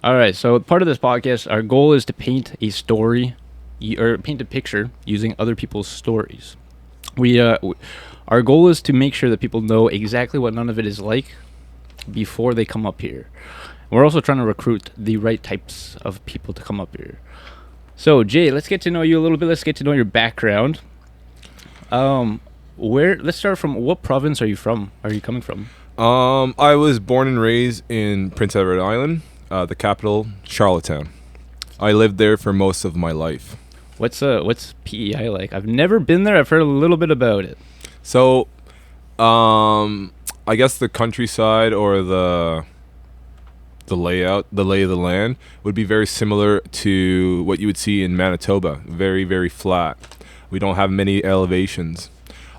All right. So part of this podcast, our goal is to paint a story or paint a picture using other people's stories. Our goal is to make sure that people know exactly what Nunavut is like before they come up here. We're also trying to recruit the right types of people to come up here. So, Jay, let's get to know you a little bit. Let's get to know your background. Where? Let's start from. What province are you from? Are you coming from? I was born and raised in Prince Edward Island, the capital, Charlottetown. I lived there for most of my life. What's PEI like? I've never been there. I've heard a little bit about it. So, I guess the countryside or the layout, the lay of the land would be very similar to what you would see in Manitoba. Very, very flat. We don't have many elevations.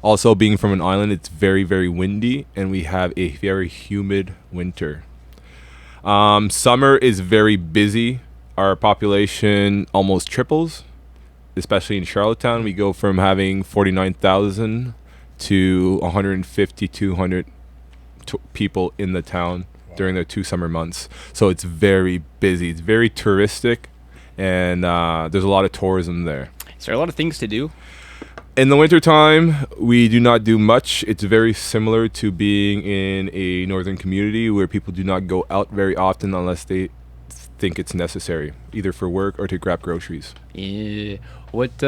Also, being from an island, it's very, very windy, and we have a very humid winter. Summer is very busy. Our population almost triples, especially in Charlottetown. We go from having 49,000 to 150, 200 people in the town during the 2 summer months. So it's very busy. It's very touristic, and there's a lot of tourism there. Is there a lot of things to do? In the wintertime, we do not do much. It's very similar to being in a northern community where people do not go out very often unless they think it's necessary, either for work or to grab groceries. Yeah. What?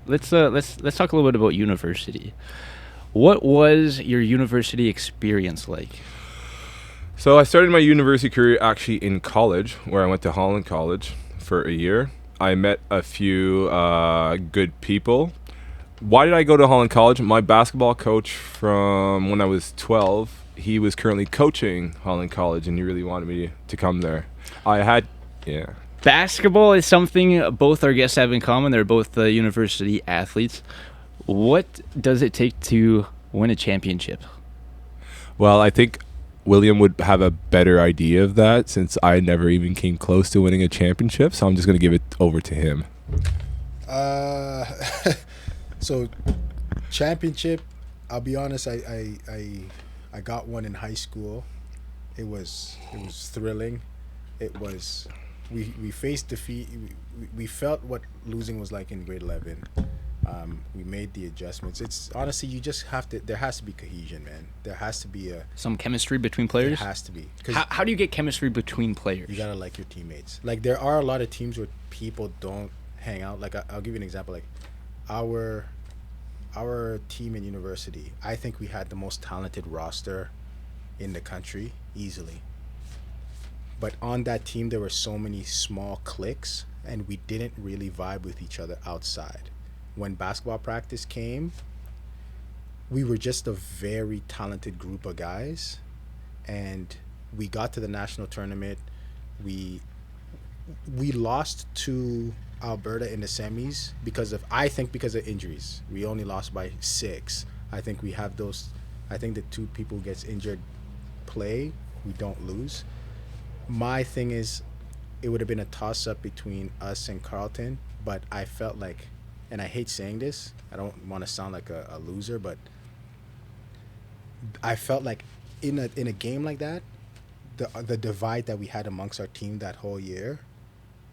Let's talk a little bit about university. What was your university experience like? So I started my university career actually in college, where I went to Holland College for a year. I met a few good people. Why did I go to Holland College? My basketball coach from when I was 12, he was currently coaching Holland College, and he really wanted me to come there. Yeah. Basketball is something both our guests have in common. They're both university athletes. What does it take to win a championship? Well, I think William would have a better idea of that since I never even came close to winning a championship. So I'm just going to give it over to him. So, championship, I'll be honest, I got one in high school. It was thrilling. It was we faced defeat. We felt what losing was like in grade 11. We made the adjustments. It's honestly, you just have to. There has to be cohesion, man. There has to be some chemistry between players. There has to be. How do you get chemistry between players? You gotta like your teammates. Like there are a lot of teams where people don't hang out. Like I'll give you an example. Like our team in university, I think we had the most talented roster in the country easily. But on that team, there were so many small cliques, and we didn't really vibe with each other outside. When basketball practice came, we were just a very talented group of guys, and we got to the national tournament. We lost to Alberta in the semis because of injuries. We only lost by 6. I think we have those. I think the 2 people who gets injured play, we don't lose. My thing is, it would have been a toss-up between us and Carleton, but I felt like, and I hate saying this, I don't want to sound like a loser, but I felt like in a game like that, the divide that we had amongst our team that whole year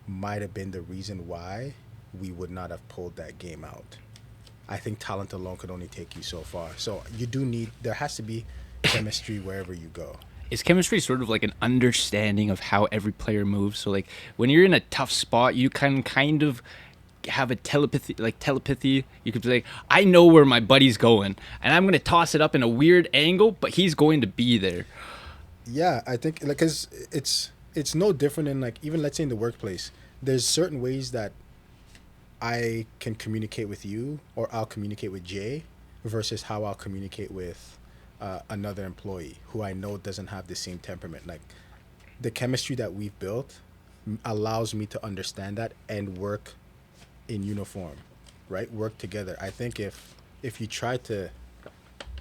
might have been the reason why we would not have pulled that game out. I think talent alone could only take you so far. So there has to be chemistry wherever you go. Is chemistry sort of like an understanding of how every player moves? So like when you're in a tough spot, you can kind of have a telepathy. You could be like, I know where my buddy's going, and I'm going to toss it up in a weird angle, but he's going to be there. Yeah, I think like, 'cause it's no different in like, even let's say in the workplace, there's certain ways that I can communicate with you or I'll communicate with Jay versus how I'll communicate with another employee who I know doesn't have the same temperament. Like the chemistry that we've built allows me to understand that and work in uniform, right? Work together. I think if you try to,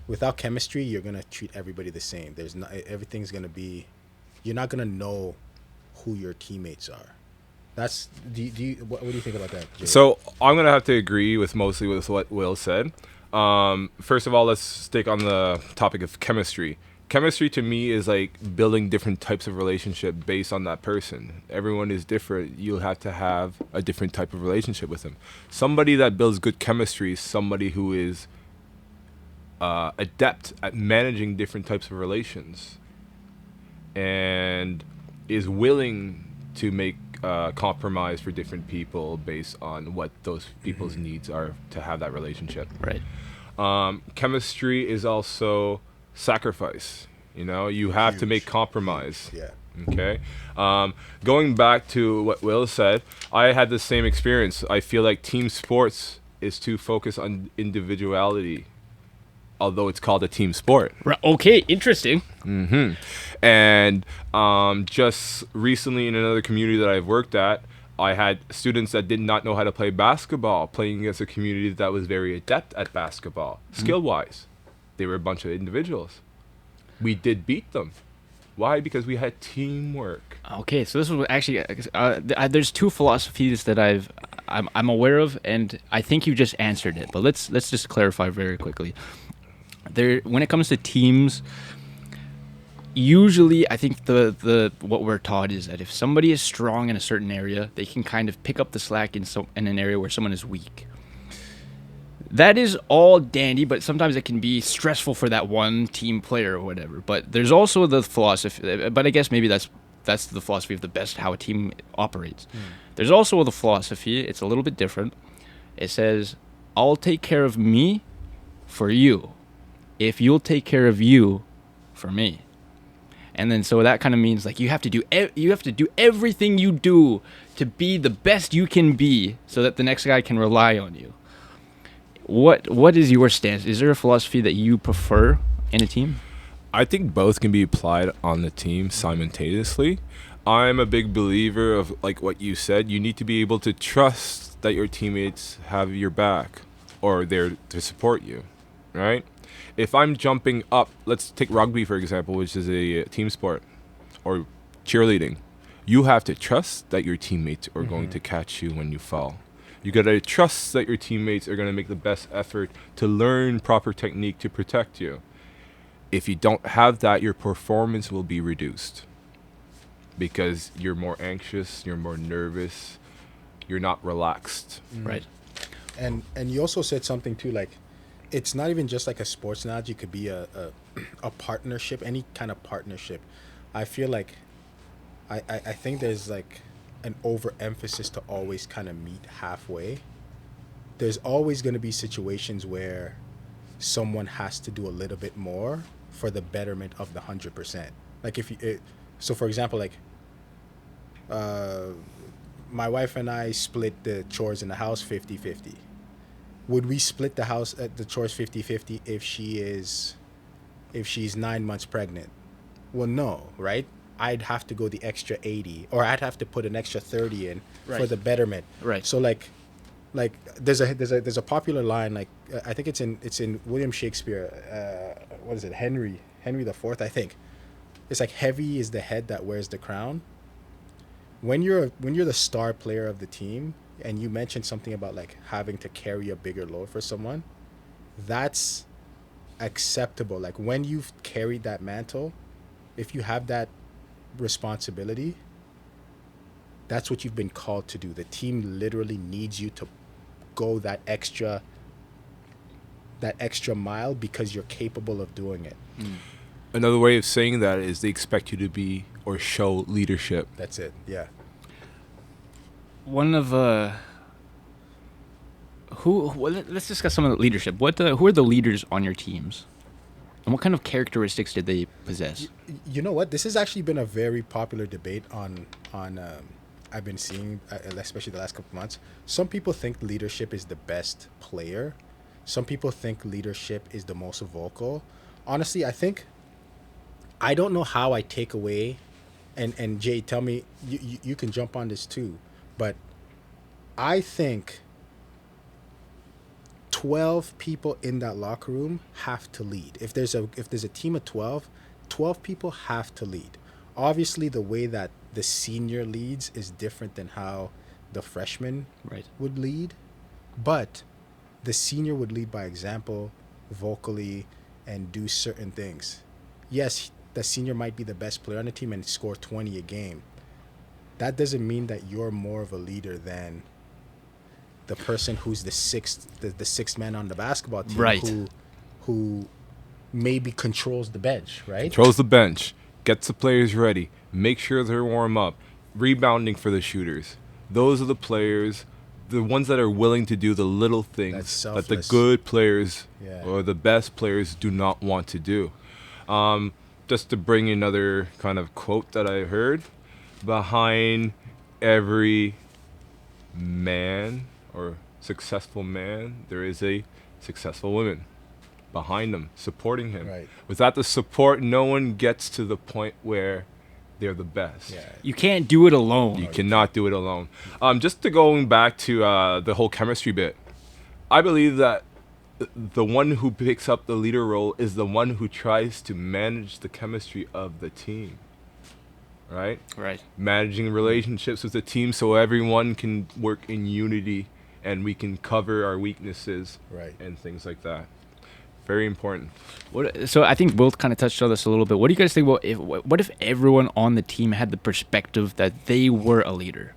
without chemistry, you're going to treat everybody the same. Everything's going to be, you're not going to know who your teammates are. What do you think about that, Jay? So I'm going to have to agree with what Will said. First of all, let's stick on the topic of chemistry. chemistry to me is like building different types of relationship based on that person. Everyone is different. You'll have to have a different type of relationship with them. Somebody that builds good chemistry is somebody who is adept at managing different types of relations and is willing to make compromise for different people based on what those people's needs are to have that relationship. Right. Chemistry is also sacrifice. You have to make Huge. compromise. Yeah. Okay. Going back to what Will said, I had the same experience. I feel like team sports is too focused on individuality, although it's called a team sport. Right. Okay. Interesting. And just recently in another community that I've worked at, I had students that did not know how to play basketball playing against a community that was very adept at basketball, skill-wise. They were a bunch of individuals. We did beat them. Why? Because we had teamwork. Okay, so this was actually there's two philosophies that I'm aware of, and I think you just answered it. But let's just clarify very quickly. When it comes to teams, usually I think the what we're taught is that if somebody is strong in a certain area, they can kind of pick up the slack in an area where someone is weak. That is all dandy, but sometimes it can be stressful for that one team player or whatever. But there's also the philosophy, but I guess maybe that's the philosophy of the best how a team operates. There's also the philosophy, it's a little bit different. It says, I'll take care of me for you if you'll take care of you for me. And then so that kind of means like you have to do everything you do to be the best you can be so that the next guy can rely on you. What is your stance? Is there a philosophy that you prefer in a team? I think both can be applied on the team simultaneously. I'm a big believer of like what you said. You need to be able to trust that your teammates have your back or they're to support you, right? If I'm jumping up, let's take rugby for example, which is a team sport, or cheerleading. You have to trust that your teammates are going to catch you when you fall. You gotta trust that your teammates are gonna make the best effort to learn proper technique to protect you. If you don't have that, your performance will be reduced because you're more anxious, you're more nervous, you're not relaxed. Right. And you also said something too, like it's not even just like a sports analogy. It could be a partnership, any kind of partnership. I feel like I think there's like an overemphasis to always kind of meet halfway. There's always going to be situations where someone has to do a little bit more for the betterment of the 100%. Like so for example, like my wife and I split the chores in the house 50-50. Would we split the house at the chores 50-50 if she's 9 months pregnant? Well, no, right? I'd have to go the extra 80, or I'd have to put an extra 30 in for the betterment. Right. So like there's a popular line, like I think it's in William Shakespeare. What is it? Henry IV, I think. It's like heavy is the head that wears the crown. When you're the star player of the team, and you mentioned something about like having to carry a bigger load for someone, that's acceptable. Like when you've carried that mantle, if you have that responsibility, that's what you've been called to do. The team literally needs you to go that extra mile because you're capable of doing it. Another way of saying that is they expect you to be or show leadership. That's it. Yeah. One of let's discuss some of the leadership. Who are the leaders on your teams? And what kind of characteristics did they possess? You know what? This has actually been a very popular debate on I've been seeing, especially the last couple of months. Some people think leadership is the best player. Some people think leadership is the most vocal. Honestly, I don't know how I take away, and Jay, tell me, you can jump on this too, but I think 12 people in that locker room have to lead. If there's a team of 12 people have to lead. Obviously, the way that the senior leads is different than how the freshman would lead, but the senior would lead by example, vocally, and do certain things. yes, the senior might be the best player on the team and score 20 a game. That doesn't mean that you're more of a leader than the person who's the sixth man on the basketball team, Right. who maybe controls the bench, right? Controls the bench, gets the players ready, make sure they're warm up, rebounding for the shooters. Those are the players, the ones that are willing to do the little things That's that the selfless. good players Yeah. or the best players do not want to do. Just to bring another kind of quote that I heard, behind every man or successful man, there is a successful woman behind him, supporting him. Right. Without the support, no one gets to the point where they're the best. Yeah. You can't do it alone. You cannot do it alone. Just to going back to the whole chemistry bit, I believe that the one who picks up the leader role is the one who tries to manage the chemistry of the team. Right? Right. Managing relationships with the team so everyone can work in unity and we can cover our weaknesses Right. and things like that. Very important. So I think Will kind of touched on this a little bit. What do you guys think about what if everyone on the team had the perspective that they were a leader?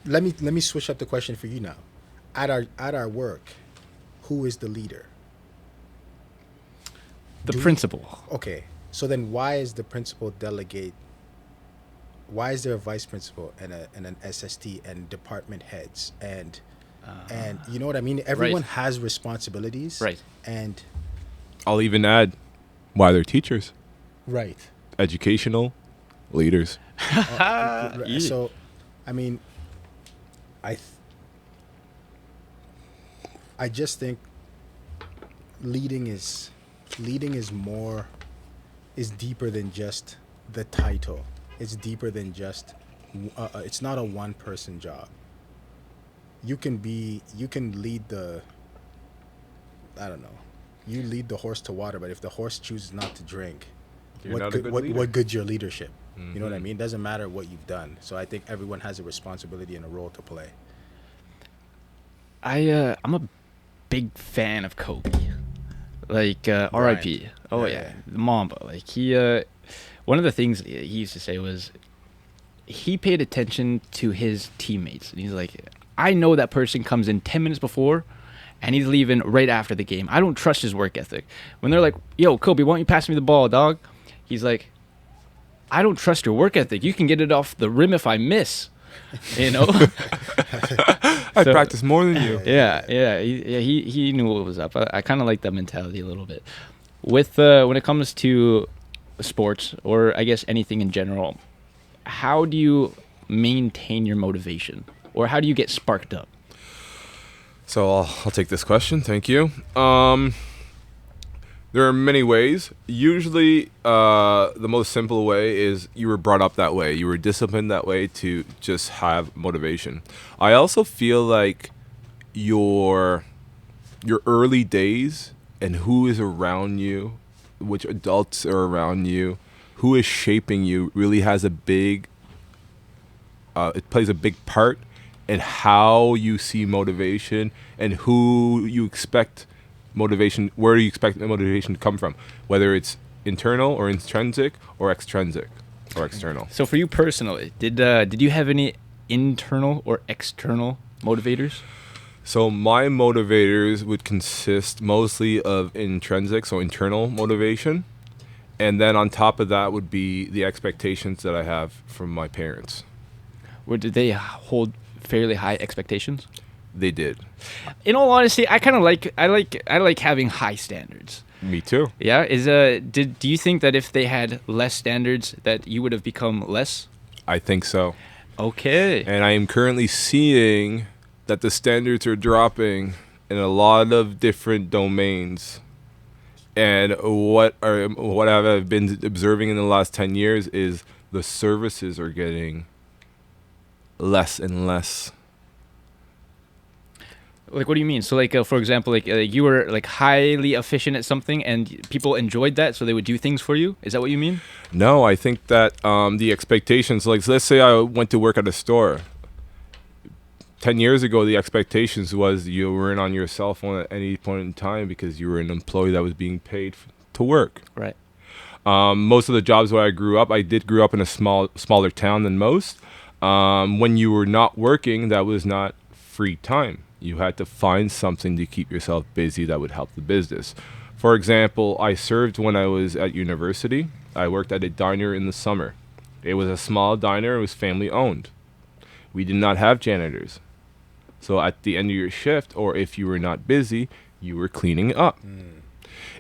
Let me switch up the question for you now. At our work, who is the leader? The Do we- principal. Okay, so then why is the principal delegate? Why is there a vice principal and an SST and department heads and you know what I mean? Everyone has responsibilities. Right. And I'll even add why they're teachers, right. educational leaders. Yeah. So, I mean, I just think leading is deeper than just the title. It's deeper than just it's not a one person job. You can lead the, I don't know, you lead the horse to water, but if the horse chooses not to drink, You're not a good leader. what good's your leadership? You know what I mean? It doesn't matter what you've done. So I think everyone has a responsibility and a role to play. I'm a big fan of Kobe. Like R.I.P. Oh Yeah, yeah, yeah. the Mamba. Like he, one of the things he used to say was, he paid attention to his teammates, and he's like, I know that person comes in 10 minutes before, and he's leaving right after the game. I don't trust his work ethic. When they're like, "Yo, Kobe, why don't you pass me the ball, dog?" He's like, I don't trust your work ethic. You can get it off the rim if I miss. You know. I So- practice more than you. Yeah. He knew what was up. I kind of like that mentality a little bit. With when it comes to sports, or I guess anything in general, how do you maintain your motivation, or how do you get sparked up? So I'll take this question. Thank you. There are many ways. Usually, the most simple way is you were brought up that way. You were disciplined that way to just have motivation. I also feel like your early days and who is around you, which adults are around you, who is shaping you, really has a big. It plays a big part in how you see motivation and who you expect motivation, where you expect the motivation to come from, whether it's internal or intrinsic or extrinsic or external. So for you personally, did you have any internal or external motivators? So my motivators would consist mostly of intrinsic, so internal motivation. And then on top of that would be the expectations that I have from my parents. Or did they hold fairly high expectations? They did. In all honesty, I kind of like having high standards. Me too. Yeah, do you think that if they had less standards that you would have become less? I think so. Okay. And I am currently seeing that the standards are dropping in a lot of different domains. And what I've been observing in the last 10 years is the services are getting less and less. Like, what do you mean? So, like, for example, like you were like highly efficient at something, and people enjoyed that, so they would do things for you. Is that what you mean? No, I think that the expectations, like let's say I went to work at a store. 10 years ago, the expectations was you weren't on your cell phone at any point in time because you were an employee that was being paid to work. Right. Most of the jobs where I grew up, I did grow up in a smaller town than most. When you were not working, that was not free time. You had to find something to keep yourself busy that would help the business. For example, I served when I was at university. I worked at a diner in the summer. It was a small diner. It was family owned. We did not have janitors. So at the end of your shift, or if you were not busy, you were cleaning up.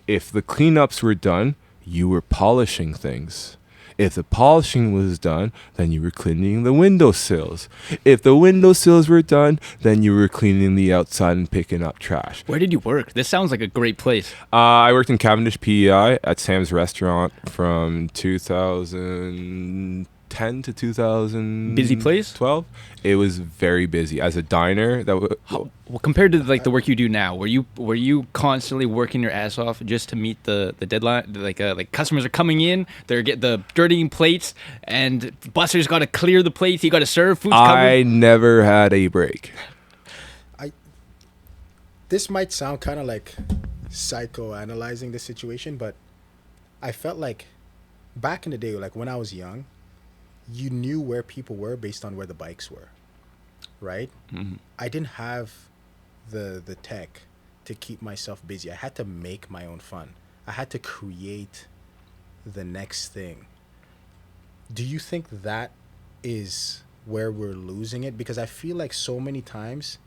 If the cleanups were done, you were polishing things. If the polishing was done, then you were cleaning the windowsills. If the windowsills were done, then you were cleaning the outside and picking up trash. Where did you work? This sounds like a great place. I worked in Cavendish, PEI at Sam's Restaurant from 2010 to 2012. Busy place? It was very busy. As a diner, Well, compared to like the work you do now, were you constantly working your ass off just to meet the deadline? Like customers are coming in, they're get the dirtying plates, and Buster's got to clear the plates. He got to serve food. I never had a break. This might sound kind of like psychoanalyzing the situation, but I felt like back in the day, like when I was young, you knew where people were based on where the bikes were, right? Mm-hmm. I didn't have the tech to keep myself busy. I had to make my own fun. I had to create the next thing. Do you think that is where we're losing it? Because I feel like so many times,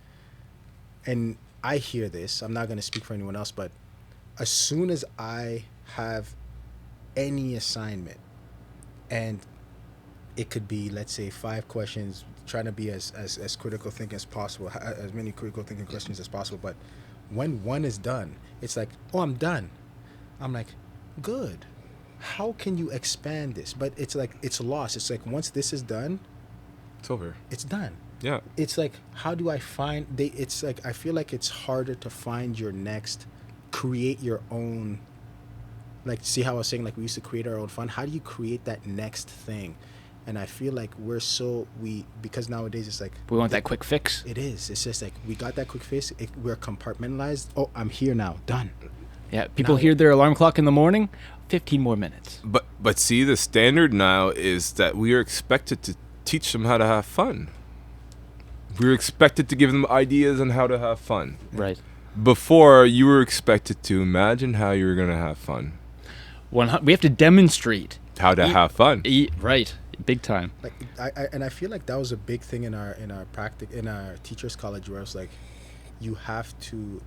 and I hear this, I'm not going to speak for anyone else, but as soon as I have any assignment, and it could be, let's say, 5 questions, trying to be as critical thinking as possible, as many critical thinking questions as possible. But when one is done, it's like, oh, I'm done. I'm like, good. How can you expand this? But it's like, it's lost. It's like, once this is done, It's over. it's done. Yeah. It's like, how do I find, it's like, I feel like it's harder to find your next, create your own, like, see how I was saying, like, we used to create our own fun. How do you create that next thing? And I feel like because nowadays it's like, We want that quick fix. it is. It's just like, we got that quick fix. We're compartmentalized. Oh, I'm here now. Done. Yeah, people Now- hear their alarm clock in the morning. 15 more minutes. But see, the standard now is that we are expected to teach them how to have fun. We're expected to give them ideas on how to have fun. Right. Before, you were expected to imagine how you were going to have fun. We have to demonstrate. How to have fun. Right. Big time. Like, I feel like that was a big thing in our teachers college, where it's like, you have to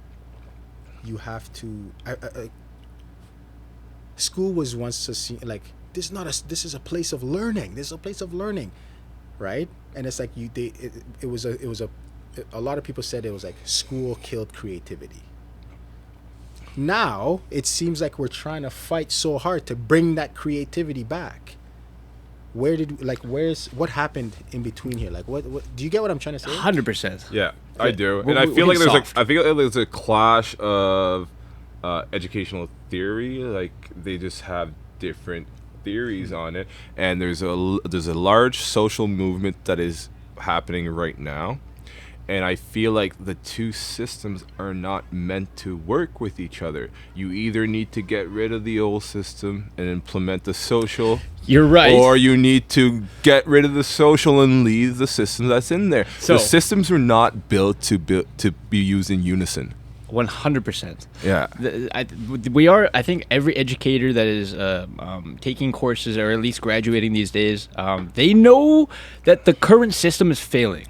school was once a like, this is a place of learning. This is a place of learning, right? And it's like it was a lot of people said it was like school killed creativity. Now it seems like we're trying to fight so hard to bring that creativity back. What happened in between here? Like, what do you get what I'm trying to say? 100%. Yeah, I do. We're And I feel like getting there's a clash of educational theory. Like, they just have different theories on it, and there's a large social movement that is happening right now, and I feel like the two systems are not meant to work with each other. You either need to get rid of the old system and implement the social. You're right. Or you need to get rid of the social and leave the system that's in there. So- the systems were not built to be used in unison. 100%. Yeah. I think every educator that is taking courses or at least graduating these days, they know that the current system is failing.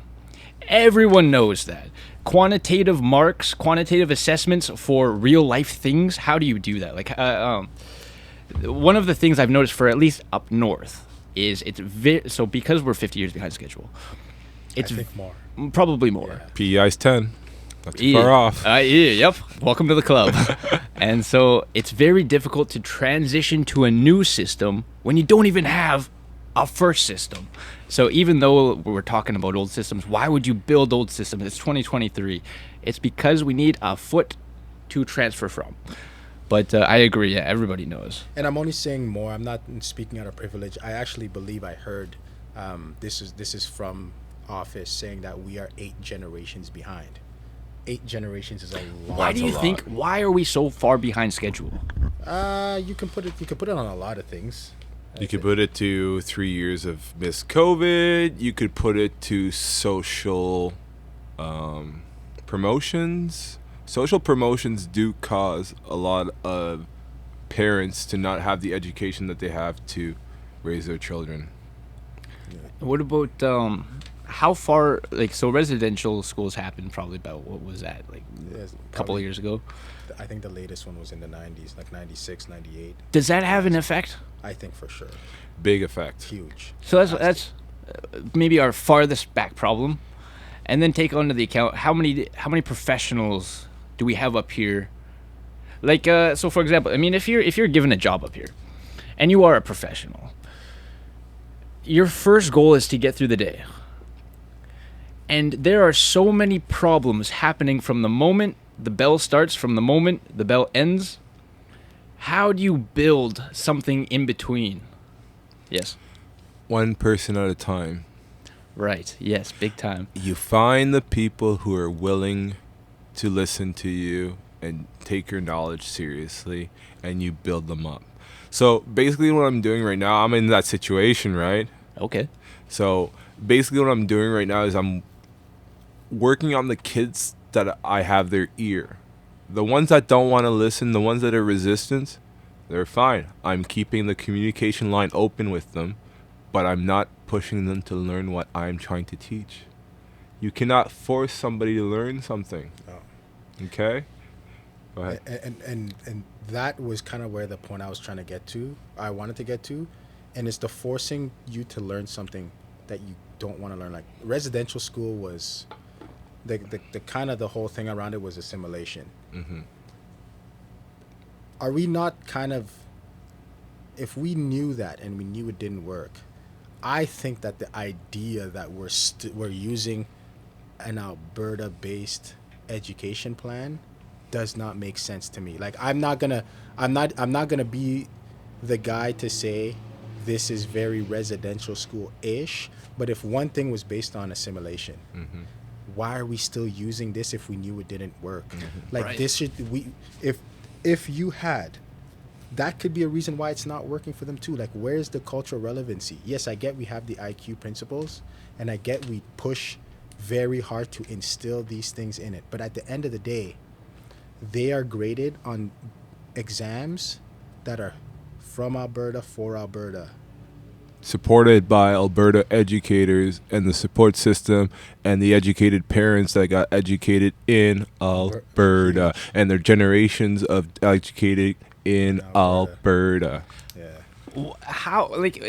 Everyone knows that. Quantitative marks, quantitative assessments for real life things, how do you do that? Like, one of the things I've noticed for at least up north is so because we're 50 years behind schedule, it's I think more. probably more. Yeah. PEI's 10. Not too far off. Yep. Welcome to the club. And so it's very difficult to transition to a new system when you don't even have a first system. So even though we're talking about old systems, why would you build old systems? It's 2023. It's because we need a foot to transfer from. But I agree. Yeah, everybody knows. And I'm only saying more. I'm not speaking out of privilege. I actually believe I heard this is from office saying that we are 8 generations behind. 8 generations is a lot. Why do you think? Why are we so far behind schedule? You can put it on a lot of things. You could put it to 3 years of missed COVID. You could put it to social promotions. Social promotions do cause a lot of parents to not have the education that they have to raise their children. What about how far? Like, so residential schools happened probably about, what was that, like Yes, a couple of years ago? I think the latest one was in the 90s, like 96, 98. Does that have an effect? I think for sure. Big effect. Huge. So that's maybe our farthest back problem, and then take onto the account how many professionals do we have up here? Like, so for example, I mean, if you're given a job up here, and you are a professional, your first goal is to get through the day. And there are so many problems happening from the moment the bell starts, from the moment the bell ends. How do you build something in between? Yes. One person at a time. Right. Yes. Big time. You find the people who are willing to listen to you and take your knowledge seriously, and you build them up. So basically what I'm doing right now, I'm in that situation, right? Okay. So basically what I'm doing right now is I'm working on the kids that I have their ear. The ones that don't want to listen, the ones that are resistant, they're fine. I'm keeping the communication line open with them, but I'm not pushing them to learn what I'm trying to teach. You cannot force somebody to learn something. No. Okay? Go ahead. And that was kind of where the point I wanted to get to, and it's the forcing you to learn something that you don't want to learn. Like residential school was the kind of the whole thing around it was assimilation. Mm-hmm. Are we not kind of, if we knew that and we knew it didn't work, I think that the idea that we're using an Alberta-based education plan does not make sense to me. Like I'm not gonna be the guy to say this is very residential school-ish, but if one thing was based on assimilation, Mm-hmm. why are we still using this if we knew it didn't work? Mm-hmm. Like Right. this should if you had, that could be a reason why it's not working for them too. Like where's the cultural relevancy? Yes, I get we have the IQ principles, and I get we push very hard to instill these things in it, but at the end of the day, they are graded on exams that are from Alberta for Alberta. Supported by Alberta educators and the support system and the educated parents that got educated in Alberta and their generations of educated in Alberta. Yeah, How, like,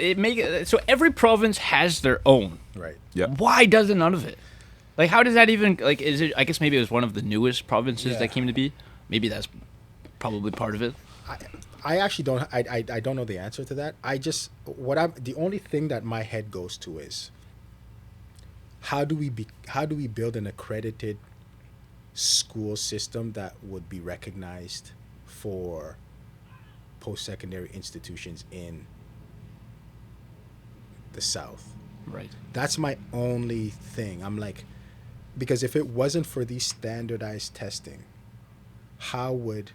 so every province has their own. right. Yeah. Why doesn't none of it? Like, how does that even, like, is it, I guess maybe it was one of the newest provinces Yeah. that came to be. Maybe that's probably part of it. I actually don't. I don't know the answer to that. The only thing that my head goes to is how do we build an accredited school system that would be recognized for post-secondary institutions in the South? Right. That's my only thing. I'm like, because if it wasn't for these standardized testing, how would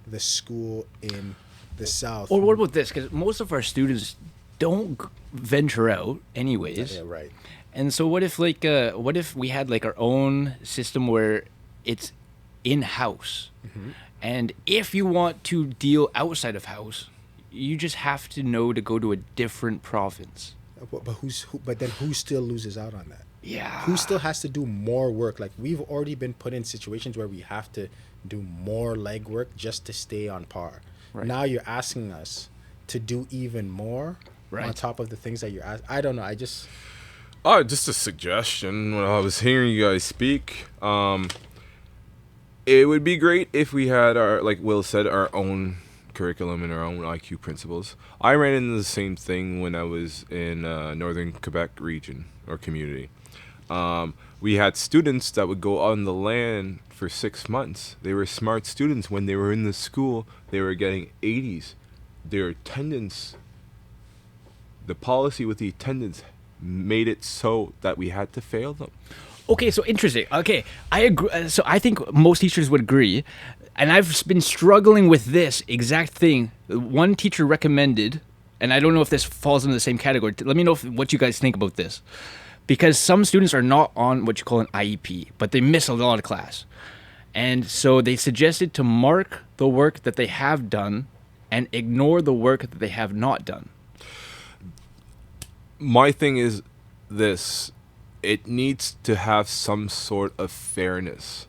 the school in the South? Or what about this? Because most of our students don't venture out anyways. Yeah, right. And so what if we had like our own system where it's in-house, and if you want to deal outside of house, you just have to know to go to a different province. But then who still loses out on that? Yeah. Who still has to do more work? Like we've already been put in situations where we have to do more legwork just to stay on par. Right. Now you're asking us to do even more on top of the things that you're asking. I don't know. Just a suggestion. When I was hearing you guys speak, it would be great if we had our, like Will said, our own curriculum and our own IQ principles. I ran into the same thing when I was in northern Quebec region or community. We had students that would go on the land for 6 months. They were smart students. When they were in the school, they were getting 80s. Their attendance, the policy with the attendance made it so that we had to fail them. Okay, so interesting. Okay, I agree. So I think most teachers would agree, and I've been struggling with this exact thing. One teacher recommended, and I don't know if this falls into the same category. Let me know what you guys think about this, because some students are not on what you call an IEP, but they miss a lot of class, and so they suggested to mark the work that they have done and ignore the work that they have not done. My thing is this. It needs to have some sort of fairness.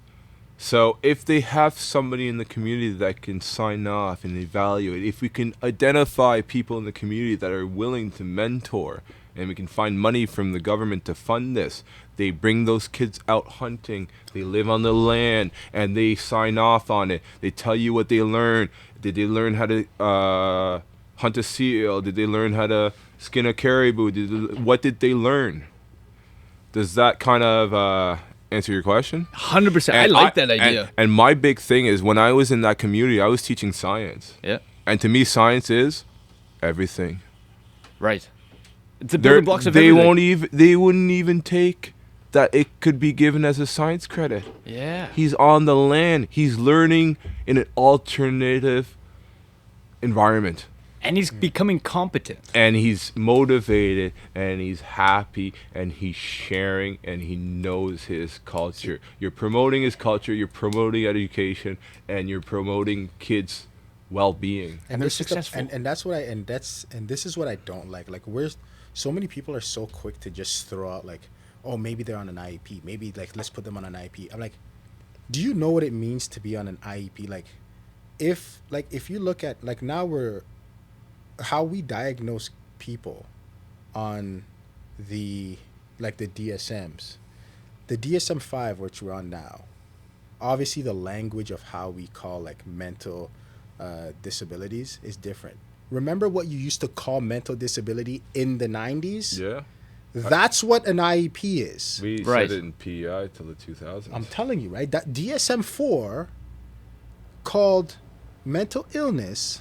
So if they have somebody in the community that can sign off and evaluate, if we can identify people in the community that are willing to mentor, and we can find money from the government to fund this, they bring those kids out hunting, they live on the land, and they sign off on it. They tell you what they learned. Did they learn how to hunt a seal? Did they learn how to skin a caribou? What did they learn? Does that kind of answer your question? 100%. I like that idea. And my big thing is, when I was in that community, I was teaching science. Yeah. And to me, science is everything. Right. It's the building blocks of everything. They wouldn't even take that it could be given as a science credit. Yeah. He's on the land. He's learning in an alternative environment. And he's becoming competent. And he's motivated, and he's happy, and he's sharing, and he knows his culture. You're promoting his culture, you're promoting education, and you're promoting kids' well-being. And they're this is successful. and this is what I don't like. Like, so many people are so quick to just throw out, like, oh, maybe they're on an IEP. Maybe, like, let's put them on an IEP. I'm like, do you know what it means to be on an IEP? Like, if you look at, like, now how we diagnose people on the DSMs, the DSM-5, which we're on now, obviously the language of how we call, like, mental disabilities is different. Remember what you used to call mental disability in the 90s? Yeah. That's what an IEP is. We Right. said it in PEI till the 2000s. I'm telling you, right? That DSM-4 called mental illness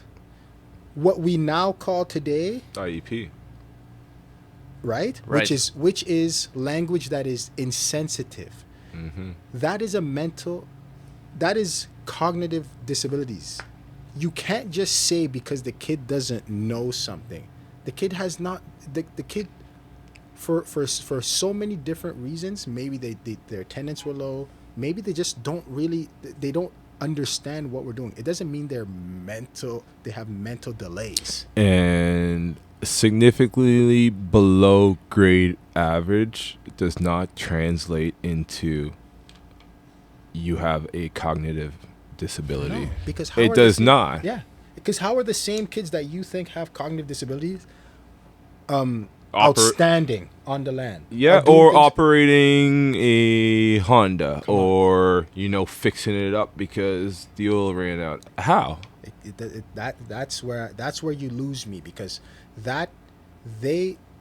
what we now call today, IEP. right? Right. Which is language that is insensitive. Mm-hmm. That is cognitive disabilities. You can't just say because the kid doesn't know something. The kid has not, the kid, for so many different reasons, maybe their attendance were low, maybe they just don't understand what we're doing. It doesn't mean they have mental delays. And significantly below grade average does not translate into you have a cognitive disability. No, because it does not. Yeah, because how are the same kids that you think have cognitive disabilities outstanding on the land? Yeah, or operating a Honda, Come on. or fixing it up because the oil ran out. How? That's where you lose me, because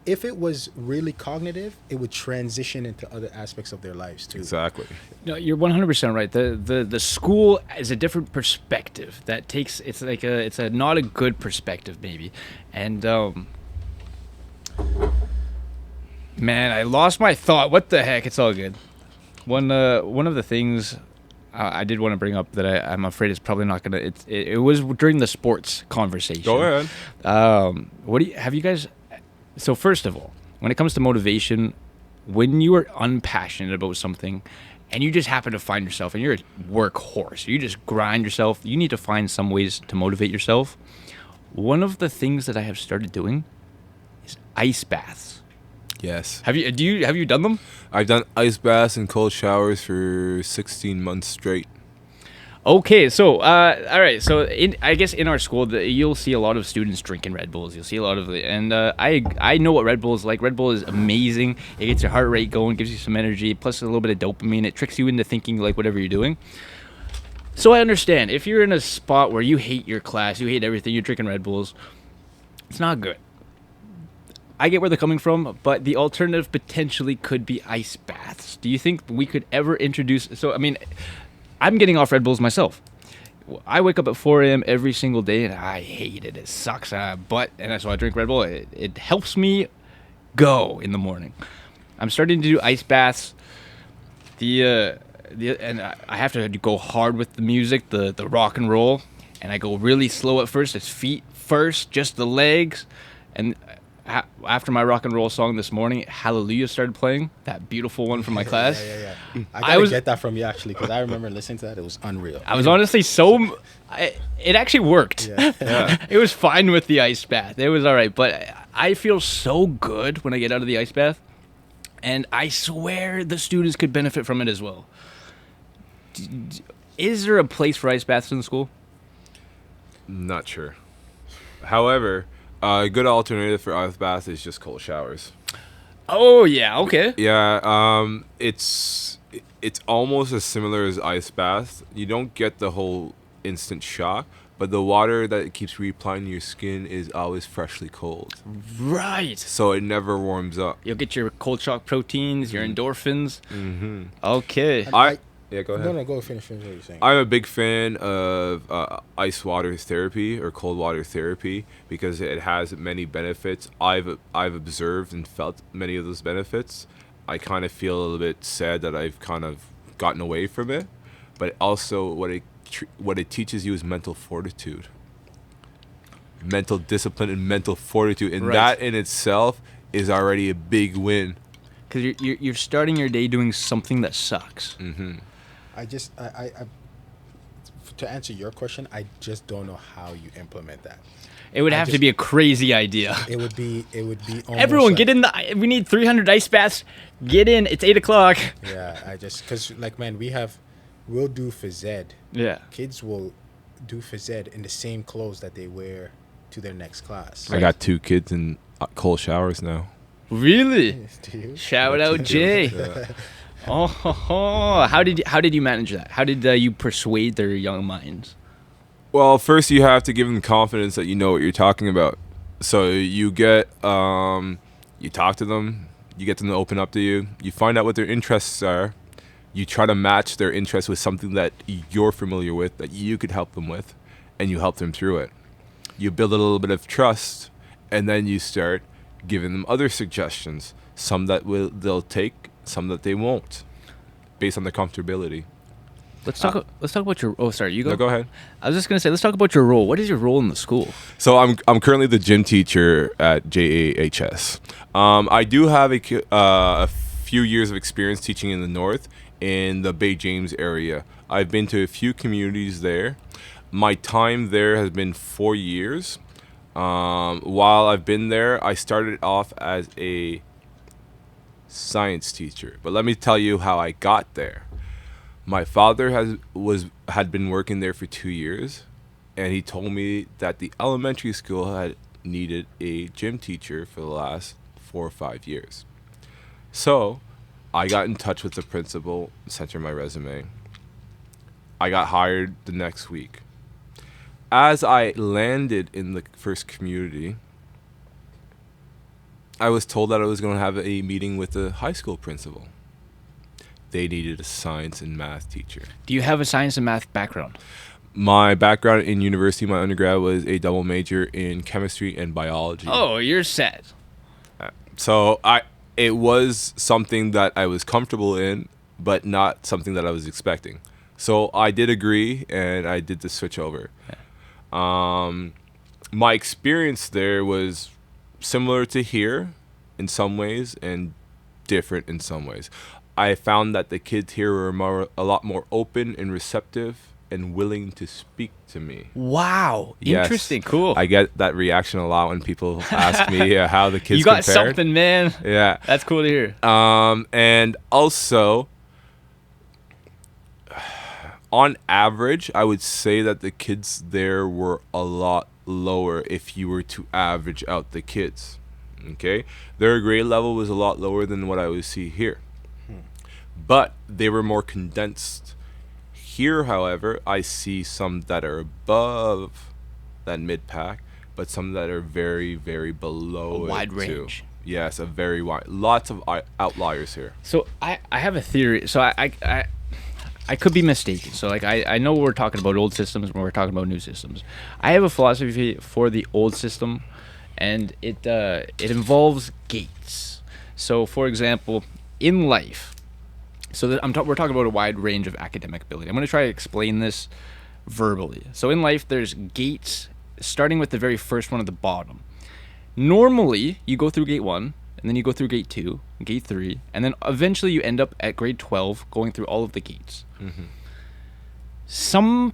if it was really cognitive, it would transition into other aspects of their lives too. Exactly. No, you're 100% right. The school is a different perspective that takes. It's a not a good perspective maybe, and man, I lost my thought. What the heck? It's all good. One of the things I did want to bring up that I'm afraid is probably not gonna. It was during the sports conversation. Go ahead. Have you guys? So first of all, when it comes to motivation, when you are unpassionate about something and you just happen to find yourself and you're a workhorse, you just grind yourself, you need to find some ways to motivate yourself. One of the things that I have started doing is ice baths. Yes. Have you done them? I've done ice baths and cold showers for 16 months straight. Okay, so all right, so I guess in our school you'll see a lot of students drinking Red Bulls. You'll see a lot of it, and I know what Red Bull is like. Red Bull is amazing. It gets your heart rate going, gives you some energy, plus a little bit of dopamine. It tricks you into thinking like whatever you're doing. So I understand if you're in a spot where you hate your class, you hate everything, you're drinking Red Bulls, it's not good. I get where they're coming from, but the alternative potentially could be ice baths. Do you think we could ever introduce? So I mean, I'm getting off Red Bulls myself. I wake up at 4 a.m. every single day, and I hate it. It sucks, but and so I drink Red Bull. It helps me go in the morning. I'm starting to do ice baths. And I have to go hard with the music, the rock and roll, and I go really slow at first. It's feet first, just the legs, and after my rock and roll song this morning, Hallelujah started playing, that beautiful one from my class. Yeah. I gotta get that from you actually, because I remember listening to that. It was unreal. I was honestly it actually worked. Yeah. It was fine with the ice bath. It was all right, but I feel so good when I get out of the ice bath, and I swear the students could benefit from it as well. Is there a place for ice baths in the school? Not sure. However, a good alternative for ice baths is just cold showers. Oh yeah, okay. Yeah, it's almost as similar as ice baths. You don't get the whole instant shock, but the water that keeps reapplying your skin is always freshly cold. Right. So it never warms up. You'll get your cold shock proteins, your endorphins. Mm-hmm. Okay. Yeah, go ahead. No, go finish what you're saying. I'm a big fan of ice water therapy or cold water therapy because it has many benefits. I've observed and felt many of those benefits. I kind of feel a little bit sad that I've kind of gotten away from it, but also what it teaches you is mental fortitude, mental discipline, and mental fortitude, and that in itself is already a big win. Because you're starting your day doing something that sucks. Mm-hmm. I to answer your question, I just don't know how you implement that. It would have to be a crazy idea. It would be almost Everyone like, get in we need 300 ice baths. Get in. It's 8:00. Yeah, because like, man, we'll do phys ed. Yeah. Kids will do phys ed in the same clothes that they wear to their next class. I got 2 kids in cold showers now. Really? Do you? Shout out Jay. Yeah. Oh, how did you manage that? How did you persuade their young minds? Well, first you have to give them confidence that you know what you're talking about. So you get, you talk to them, you get them to open up to you, you find out what their interests are, you try to match their interests with something that you're familiar with, that you could help them with, and you help them through it. You build a little bit of trust, and then you start giving them other suggestions, some that they'll take, some that they won't, based on their comfortability. Let's talk about your. Oh, sorry, you go. No, go ahead. I was just gonna say, let's talk about your role. What is your role in the school? So I'm currently the gym teacher at JAHS. I do have a few years of experience teaching in the north, in the Bay James area. I've been to a few communities there. My time there has been 4 years. While I've been there, I started off as a science teacher. But let me tell you how I got there. My father had been working there for 2 years, and he told me that the elementary school had needed a gym teacher for the last 4 or 5 years. So I got in touch with the principal, sent her my resume. I got hired the next week. As I landed in the first community, I was told that I was going to have a meeting with the high school principal. They needed a science and math teacher. Do you have a science and math background? My background in university, my undergrad was a double major in chemistry and biology. Oh, you're set. So it was something that I was comfortable in, but not something that I was expecting. So I did agree, and I did the switch over. Yeah. My experience there was similar to here in some ways and different in some ways. I found that the kids here were a lot more open and receptive and willing to speak to me. Wow. Yes. Interesting. Cool. I get that reaction a lot when people ask me how the kids You got compared. something, man. Yeah. That's cool to hear. And also, on average, I would say that the kids there were a lot lower if you were to average out the kids. Okay? Their grade level was a lot lower than what I would see here. But they were more condensed. Here, however, I see some that are above that mid-pack, but some that are very, very below A wide it range. too. Yes, a very wide. Lots of outliers here. So I have a theory. So I could be mistaken. So like I know we're talking about old systems when we're talking about new systems. I have a philosophy for the old system, and it involves gates. So, for example, in life, we're talking about a wide range of academic ability. I'm going to try to explain this verbally. So, in life, there's gates, starting with the very first one at the bottom. Normally, you go through gate 1, and then you go through gate 2, gate 3, and then eventually you end up at grade 12 going through all of the gates. Mm-hmm. Some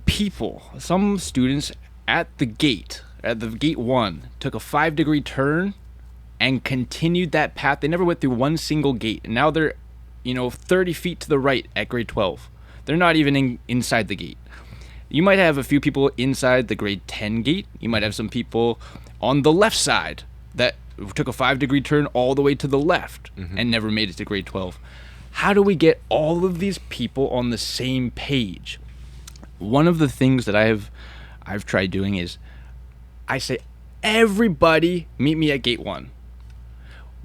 students at the gate 1, took a 5-degree turn and continued that path. They never went through one single gate. And now they're, 30 feet to the right at grade 12. They're not even inside the gate. You might have a few people inside the grade 10 gate. You might have some people on the left side that took a 5-degree turn all the way to the left and never made it to grade 12. How do we get all of these people on the same page? One of the things that I've tried doing is I say, everybody meet me at gate 1.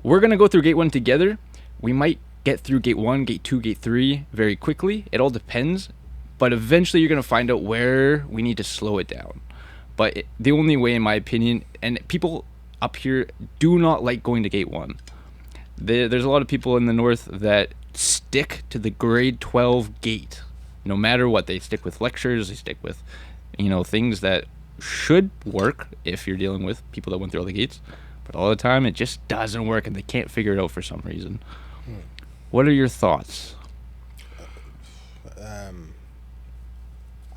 We're going to go through gate 1 together. We might get through gate 1, gate 2, gate 3 very quickly. It all depends. But eventually you're going to find out where we need to slow it down. But the only way, in my opinion, and people up here do not like going to gate 1. There's a lot of people in the north that stick to the grade 12 gate. No matter what, they stick with lectures, they stick with, things that should work if you're dealing with people that went through all the gates. But all the time, it just doesn't work, and they can't figure it out for some reason. What are your thoughts?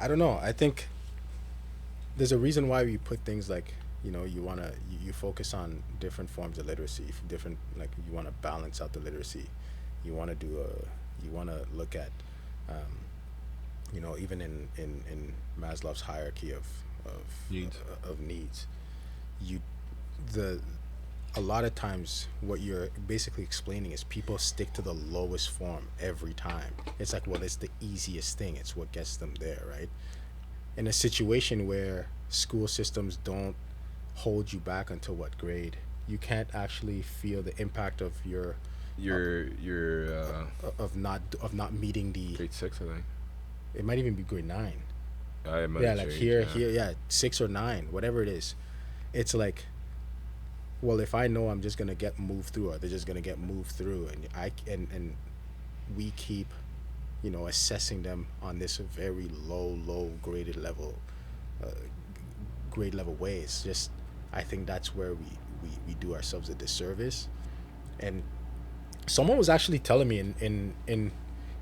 I don't know. I think there's a reason why we put things like, you focus on different forms of literacy, you want to balance out the literacy. You want to look at, even in Maslow's hierarchy of needs, a lot of times what you're basically explaining is people stick to the lowest form every time. It's like, well, it's the easiest thing. It's what gets them there, right? In a situation where school systems don't hold you back until what grade, you can't actually feel the impact of of not meeting the grade 6, I think. It might even be grade 9. Here, 6 or 9, whatever it is. It's like, well, if I know I'm just gonna get moved through, or they're just gonna get moved through, and we keep, assessing them on this very low graded level, grade level way. It's just, I think that's where we do ourselves a disservice. And someone was actually telling me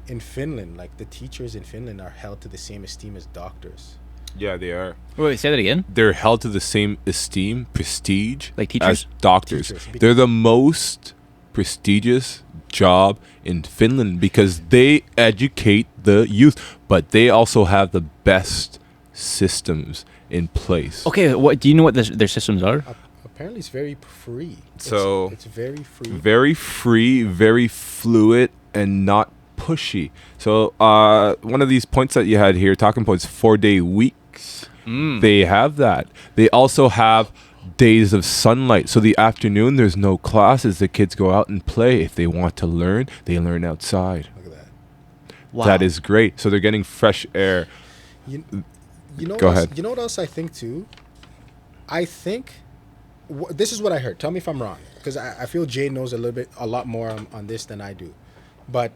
in Finland, like the teachers in Finland are held to the same esteem as doctors. Yeah, they are. Wait, say that again? They're held to the same esteem, prestige, like teachers? as doctors. They're the most prestigious job in Finland because they educate the youth, but they also have the best systems in place. Okay, what do you know what their systems are? Apparently it's very free. So it's very free. Very free, very fluid, and not pushy. So one of these points that you had here, talking points, 4-day weeks. They have that. They also have days of sunlight. So the afternoon, there's no classes. The kids go out and play. If they want to learn, they learn outside. Look at that. Wow. That is great. So they're getting fresh air. Go ahead. You know what else I think too? I think this is what I heard. Tell me if I'm wrong, because I feel Jay knows a lot more on this than I do. But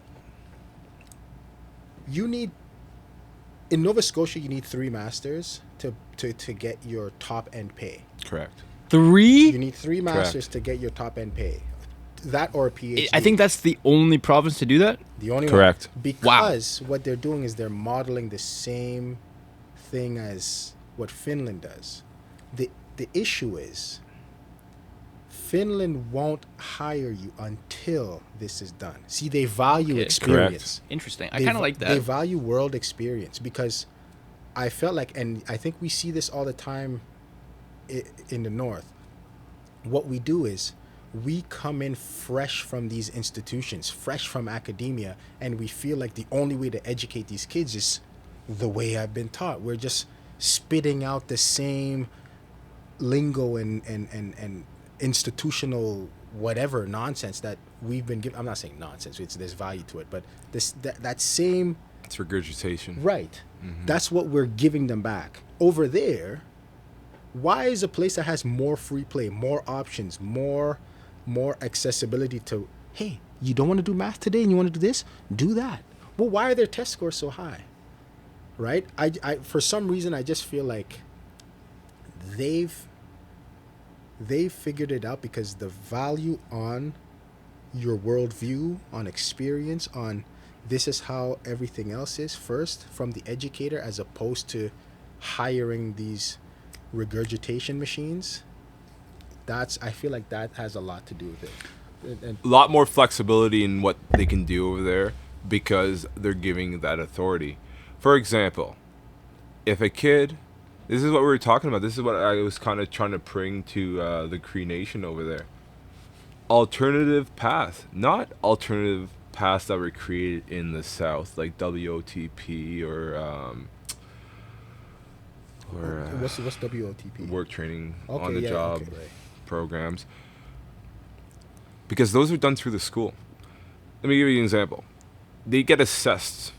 in Nova Scotia, you need 3 masters to get your top end pay. Correct. 3? You need 3 masters to get your top end pay. That or a PhD. I think that's the only province to do that. The only Correct. one. Because what they're doing is they're modeling the same thing as what Finland does. The issue is Finland won't hire you until this is done. See, they value experience. Correct. Interesting. I kind of like that. They value world experience because I felt like, and I think we see this all the time in the North. What we do is we come in fresh from these institutions, fresh from academia, and we feel like the only way to educate these kids is the way I've been taught. We're just spitting out the same lingo and institutional whatever nonsense that we've been given. I'm not saying nonsense, there's value to it, but that same, it's regurgitation. right. That's what we're giving them back. Over there, Why is a place that has more free play, more options, more accessibility to, hey, you don't want to do math today and you want to do this? Do that. Well, why are their test scores so high? Right? I for some reason I just feel like they've figured it out, because the value on your worldview, on experience, on this is how everything else is first from the educator, as opposed to hiring these regurgitation machines. I feel like that has a lot to do with it. A lot more flexibility in what they can do over there because they're giving that authority. For example, if a kid, this is what we were talking about. This is what I was kind of trying to bring to the Cree Nation over there. Alternative path, not alternative paths that were created in the South, like WOTP or what's WOTP? Work training Okay, on the yeah, job okay, right. programs. Because those are done through the school. Let me give you an example. They get assessed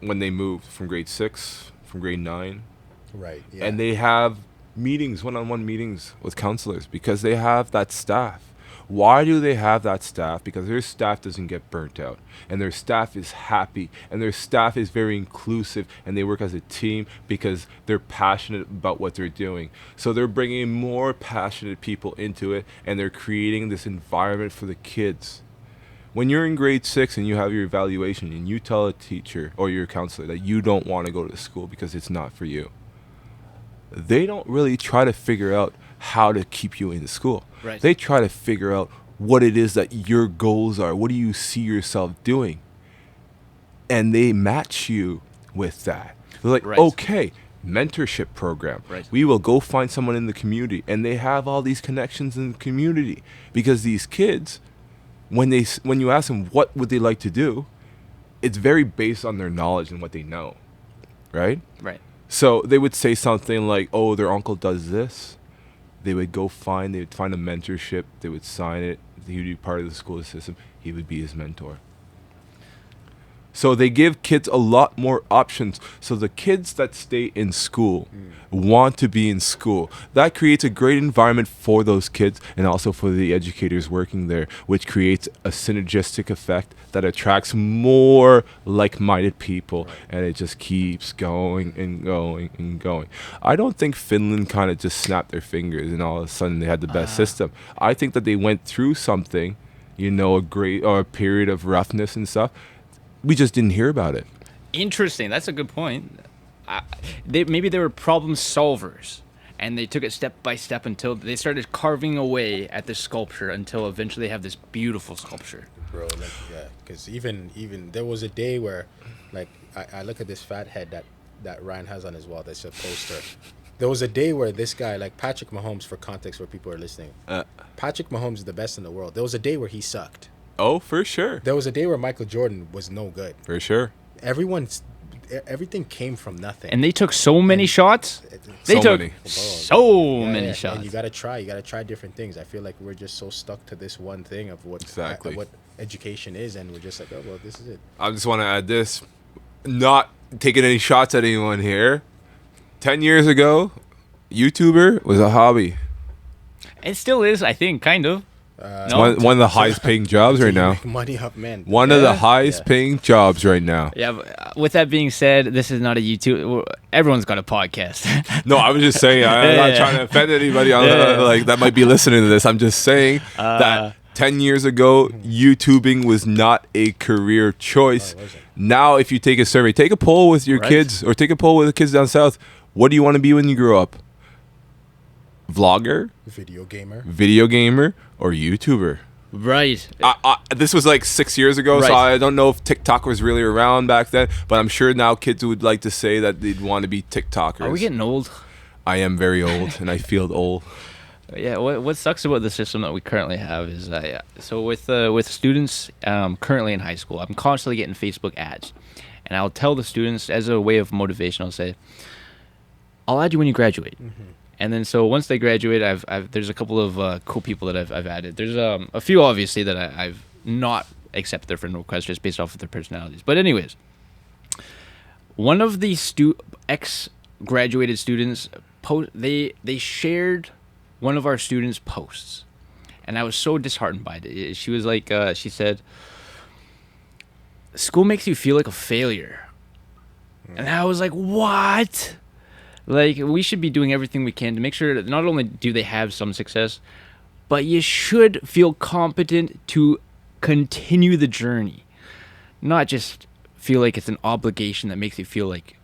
when they move from grade 6, from grade 9. Right. Yeah. And they have meetings, one-on-one meetings with counselors, because they have that staff. Why do they have that staff? Because their staff doesn't get burnt out, and their staff is happy, and their staff is very inclusive, and they work as a team because they're passionate about what they're doing. So they're bringing more passionate people into it, and they're creating this environment for the kids. When you're in grade 6 and you have your evaluation and you tell a teacher or your counselor that you don't want to go to school because it's not for you, they don't really try to figure out how to keep you in the school. Right. They try to figure out what it is that your goals are. What do you see yourself doing? And they match you with that. They're like, Right. okay, mentorship program. Right. We will go find someone in the community. And they have all these connections in the community. Because these kids, when you ask them what would they like to do, it's very based on their knowledge and what they know. Right? Right. So they would say something like, oh, their uncle does this. They would find a mentorship. They would sign it. He would be part of the school system. He would be his mentor. So they give kids a lot more options. So the kids that stay in school want to be in school. That creates a great environment for those kids and also for the educators working there, which creates a synergistic effect that attracts more like-minded people, and it just keeps going and going and going. I don't think Finland kind of just snapped their fingers and all of a sudden they had the best system. I think that they went through something, a period of roughness and stuff. We just didn't hear about it. Interesting. That's a good point. Maybe they were problem solvers, and they took it step by step until they started carving away at this sculpture until eventually they have this beautiful sculpture. Bro, like, yeah, because even there was a day where, like, I look at this fat head that Ryan has on his wall. That's a poster. There was a day where this guy, like Patrick Mahomes, for context where people are listening, Patrick Mahomes is the best in the world. There was a day where he sucked. Oh, for sure. There was a day where Michael Jordan was no good. For sure. Everything came from nothing. And they took so many shots. They So took many. so many And shots. you gotta try different things. I feel like we're just so stuck to this one thing of what education is, and we're just like, oh well, this is it. I just want to add this. Not taking any shots at anyone here. 10 years ago, YouTuber was a hobby. It still is, I think, kind of. It's one of the highest paying jobs right now. Make money up, man. One of the highest paying jobs right now. Yeah, but with that being said, this is not a YouTube. Everyone's got a podcast. No, I was just saying, I'm not trying to offend anybody like that might be listening to this. I'm just saying that 10 years ago, YouTubing was not a career choice. Now, if you take a survey, take a poll with your kids or take a poll with the kids down south. What do you want to be when you grow up? Vlogger? Video gamer? Or YouTuber? Right. This was like 6 years ago, so I don't know if TikTok was really around back then, but I'm sure now kids would like to say that they'd want to be TikTokers. Are we getting old? I am very old, and I feel old. Yeah, what sucks about the system that we currently have is that, so with students currently in high school, I'm constantly getting Facebook ads. And I'll tell the students as a way of motivation, I'll say, I'll add you when you graduate. Mm-hmm. And then so once they graduate, there's a couple of cool people that I've added. There's a few obviously that I've not accepted their friend requests just based off of their personalities. But anyways, one of the ex-graduated students they shared one of our students' posts, and I was so disheartened by it. She was like, she said, "School makes you feel like a failure," and I was like, "What?" Like, we should be doing everything we can to make sure that not only do they have some success, but you should feel competent to continue the journey, not just feel like it's an obligation that makes you feel like,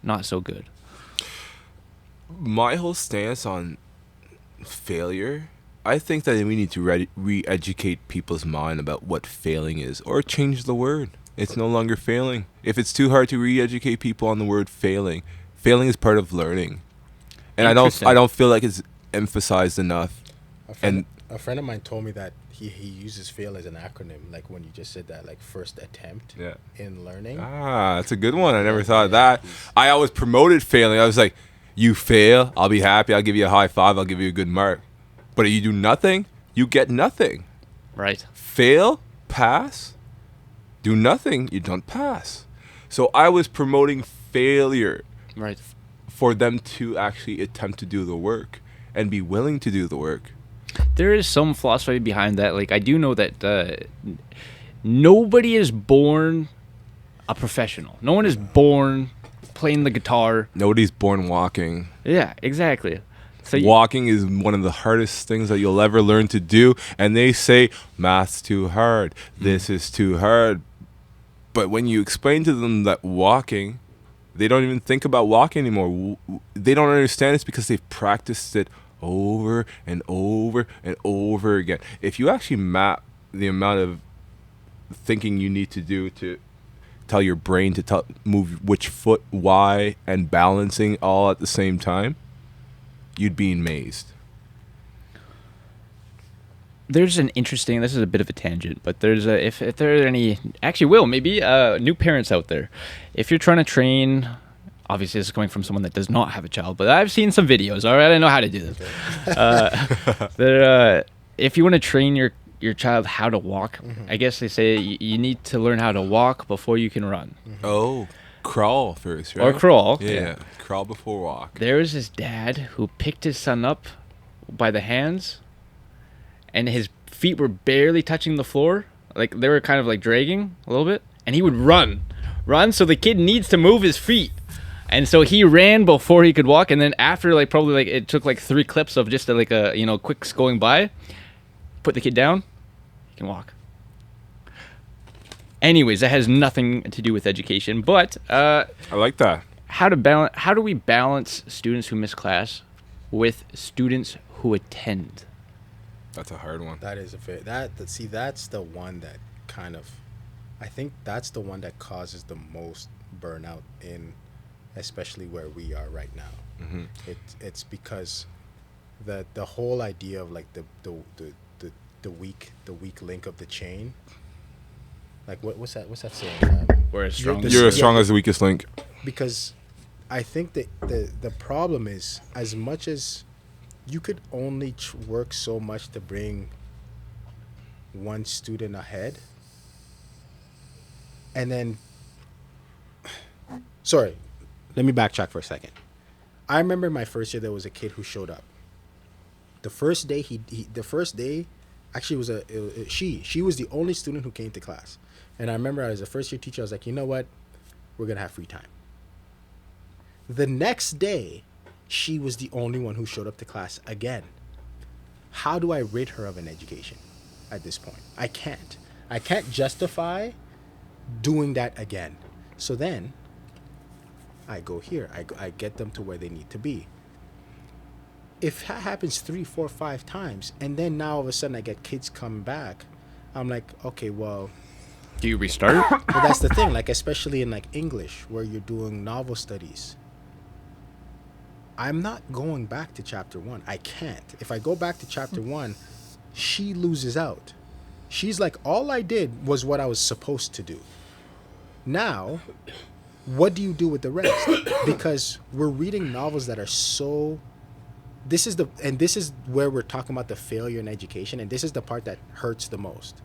not so good. My whole stance on failure, I think that we need to re-educate people's mind about what failing is, or change the word. It's no longer failing. If it's too hard to re-educate people on the word failing, failing is part of learning, and I don't feel like it's emphasized enough. A friend of mine told me that he uses fail as an acronym, like when you just said that, like first attempt in learning. That's a good one. I never thought of that. I always promoted failing. I was like, you fail, I'll be happy, I'll give you a high five, I'll give you a good mark. But if you do nothing, you get nothing. Right. Fail, pass, do nothing, you don't pass. So I was promoting failure. Right. For them to actually attempt to do the work and be willing to do the work. There is some philosophy behind that. Like, I do know that nobody is born a professional. No one is born playing the guitar. Nobody's born walking. Yeah, exactly. So walking is one of the hardest things that you'll ever learn to do. And they say, math's too hard. This is too hard. But when you explain to them that walking, they don't even think about walking anymore. They don't understand it's because they've practiced it over and over and over again. If you actually map the amount of thinking you need to do to tell your brain to move which foot, why, and balancing all at the same time, you'd be amazed. There's an interesting, this is a bit of a tangent, but there's if there are any, actually maybe new parents out there, if you're trying to train, obviously this is coming from someone that does not have a child, but I've seen some videos, all right, I know how to do this. If you want to train your child how to walk, I guess they say you need to learn how to walk before you can run. Oh, crawl first, right? Or crawl. Yeah, crawl before walk. There was this dad who picked his son up by the hands, and his feet were barely touching the floor. Like, they were kind of like dragging a little bit. And he would run. So the kid needs to move his feet. And so he ran before he could walk. And then after, like, probably, like, it took, like, 3 clips of just, like, a, quicks going by. Put the kid down. He can walk. Anyways, that has nothing to do with education. But I like that. How do we balance students who miss class with students who attend? That's a hard one. That is that's the one that kind of, I think that's the one that causes the most burnout in, especially where we are right now. Mm-hmm. It's because the whole idea of like the weak link of the chain. Like what's that saying? We're as strong. You're as strong as the weakest link. Because I think that the problem is, as much as you could only work so much to bring one student ahead. And then, sorry, let me backtrack for a second. I remember my first year, there was a kid who showed up. The first day, actually she was the only student who came to class. And I remember as a first year teacher, I was like, you know what? We're going to have free time. The next day, she was the only one who showed up to class again. How do I rid her of an education at this point? I can't justify doing that again. So then I go here. I get them to where they need to be. If that happens 3, 4, 5 times, and then now all of a sudden I get kids coming back, I'm like, okay, well, do you restart? But that's the thing, like especially in like English, where you're doing novel studies. I'm not going back to chapter 1. I can't. If I go back to chapter 1, she loses out. She's like, all I did was what I was supposed to do. Now, what do you do with the rest? Because we're reading novels that are so... This is where we're talking about the failure in education, and this is the part that hurts the most.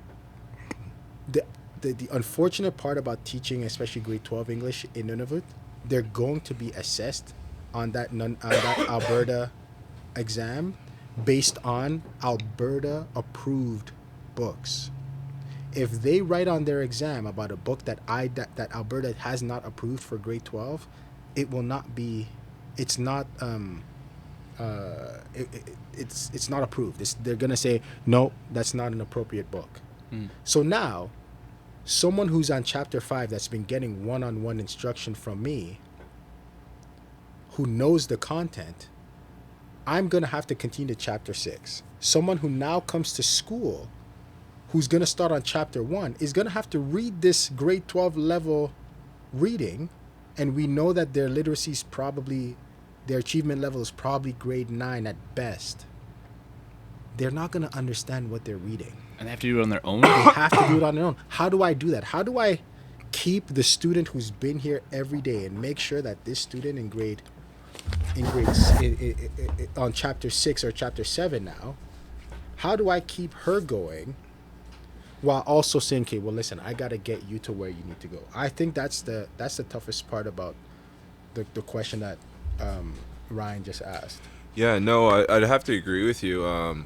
The unfortunate part about teaching, especially grade 12 English in Nunavut, they're going to be assessed on that Alberta exam based on Alberta approved books. If they write on their exam about a book that Alberta has not approved for grade 12, it will not be. It's not. It's not approved. They're gonna say no. That's not an appropriate book. So now, someone who's on chapter 5 that's been getting one-on-one instruction from me, who knows the content, I'm gonna have to continue to chapter 6. Someone who now comes to school, who's going to start on chapter 1, is going to have to read this grade 12 level reading, and we know that their literacy is probably, their achievement level is probably grade 9 at best. They're not going to understand what they're reading. And they have to do it on their own? They have to do it on their own. How do I do that? How do I keep the student who's been here every day and make sure that this student on chapter 6 or chapter 7 now, how do I keep her going while also saying, okay, well, listen, I got to get you to where you need to go? I think that's the toughest part about the question that Ryan just asked. Yeah, no, I'd have to agree with you.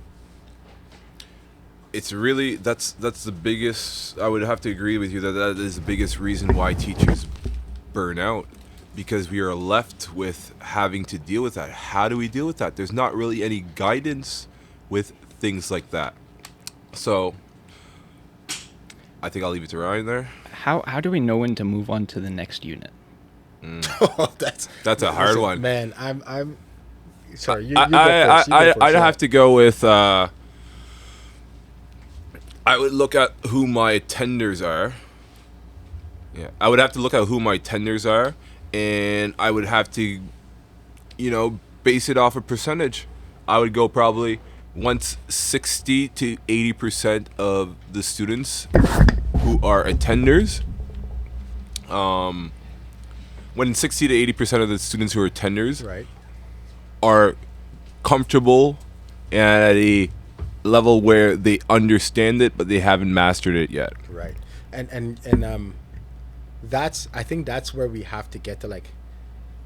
It's really, that's the biggest, I would have to agree with you that is the biggest reason why teachers burn out, because we are left with having to deal with that. How do we deal with that? There's not really any guidance with things like that. So I think I'll leave it to Ryan there. How do we know when to move on to the next unit? Oh, that's a hard one, man. I'm sorry. You go first. I'd have to go with. I would look at who my attenders are. Yeah, I would have to look at who my attenders are, and I would have to, base it off a percentage. I would go probably once 60 to 80% of the students who are attenders. When 60 to 80% of the students who are attenders right. are comfortable and at a level where they understand it, but they haven't mastered it yet. Right. And that's, I think that's where we have to get to, like,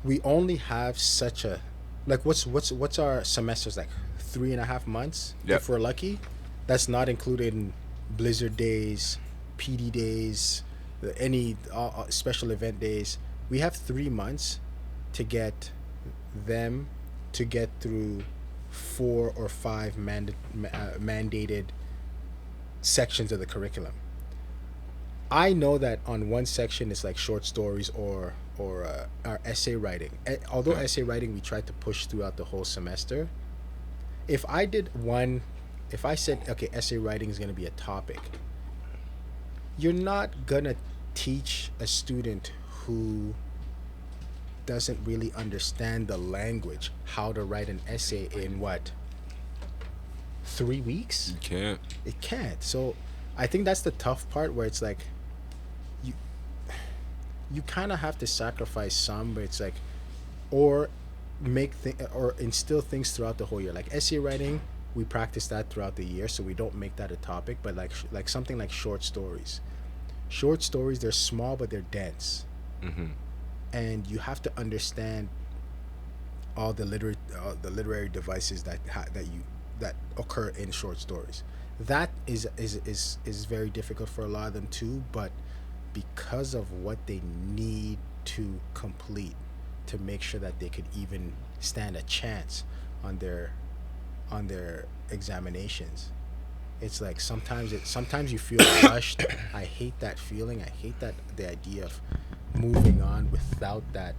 we only have such a, like, what's our semesters, like 3.5 months? Yep. If we're lucky. That's not including blizzard days, PD days, any special event days. We have 3 months to get them to get through 4 or 5 mandated sections of the curriculum. I know that on one section it's like short stories or our essay writing. Although essay writing we tried to push throughout the whole semester. If I said, okay, essay writing is going to be a topic, you're not going to teach a student who doesn't really understand the language how to write an essay in 3 weeks? You can't. It can't. So I think that's the tough part, where it's like you kind of have to sacrifice some, but it's like, or or instill things throughout the whole year. Like essay writing, we practice that throughout the year, so we don't make that a topic. But like something like short stories, they're small but they're dense. Mm-hmm. And you have to understand all the literary devices that occur in short stories. That is very difficult for a lot of them too, but because of what they need to complete to make sure that they could even stand a chance on their examinations, it's like sometimes you feel rushed. I hate that feeling. I hate the idea of moving on without that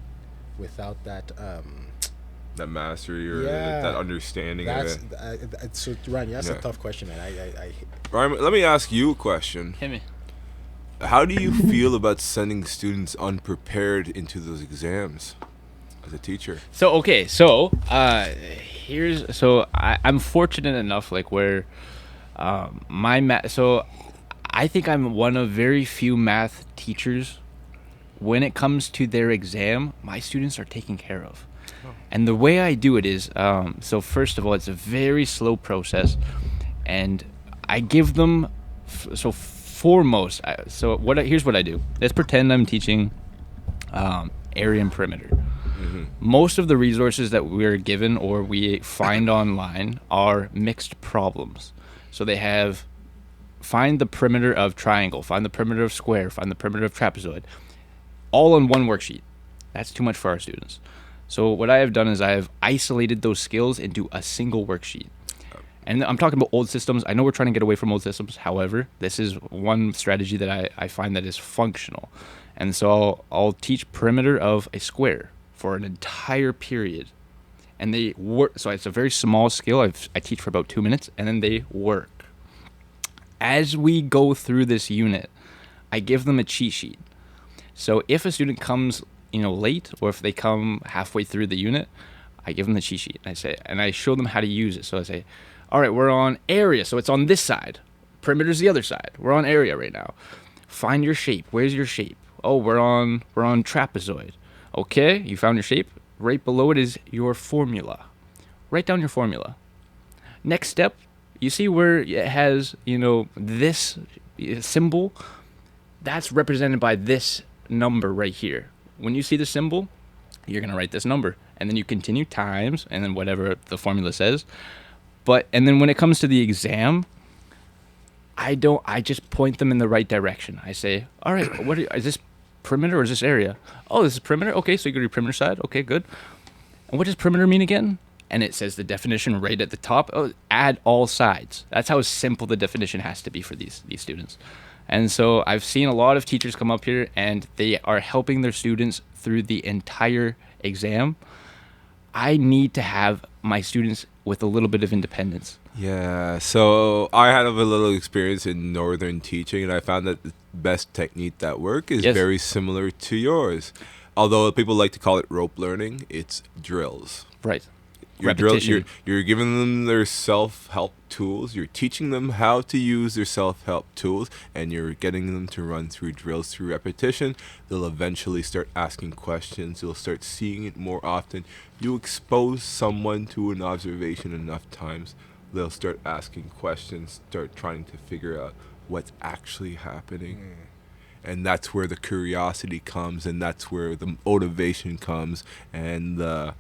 that mastery or that understanding of it. So Ryan, that's a tough question, man. Ryan, let me ask you a question. Hit me. How do you feel about sending students unprepared into those exams as a teacher? I'm fortunate enough, like, where I think I'm one of very few math teachers. When it comes to their exam, my students are taken care of. And the way I do it is, so first of all, it's a very slow process, and I give them, here's what I do. Let's pretend I'm teaching area and perimeter. Mm-hmm. Most of the resources that we're given or we find online are mixed problems. So they have find the perimeter of triangle, find the perimeter of square, find the perimeter of trapezoid, all on one worksheet. That's too much for our students. So what I have done is I have isolated those skills into a single worksheet. And I'm talking about old systems. I know we're trying to get away from old systems. However, this is one strategy that I find that is functional. And so I'll teach perimeter of a square for an entire period. And they work. So it's a very small skill. I teach for about 2 minutes, and then they work. As we go through this unit, I give them a cheat sheet. So if a student comes, late, or if they come halfway through the unit, I give them the cheat sheet. And I show them how to use it. So I say, all right, we're on area, so it's on this side. Perimeter's the other side. We're on area right now. Find your shape. Where's your shape? Oh, we're on trapezoid. Okay, you found your shape. Right below it is your formula. Write down your formula. Next step, you see where it has, this symbol? That's represented by this number right here. When you see the symbol, you're going to write this number. And then you continue times, and then whatever the formula says. And then when it comes to the exam, I just point them in the right direction. I say, all right, is this perimeter or is this area? Oh, this is perimeter? Okay, so you go to your perimeter side. Okay, good. And what does perimeter mean again? And it says the definition right at the top. Oh, add all sides. That's how simple the definition has to be for these students. And so I've seen a lot of teachers come up here, and they are helping their students through the entire exam. I need to have my students with a little bit of independence. Yeah, so I had a little experience in northern teaching, and I found that the best technique that work is very similar to yours. Although people like to call it rope learning, it's drills. Right. Repetition. You're giving them their self-help tools. You're teaching them how to use their self-help tools, and you're getting them to run through drills through repetition. They'll eventually start asking questions. They'll start seeing it more often. You expose someone to an observation enough times, they'll start asking questions, start trying to figure out what's actually happening. And that's where the curiosity comes, and that's where the motivation comes, and the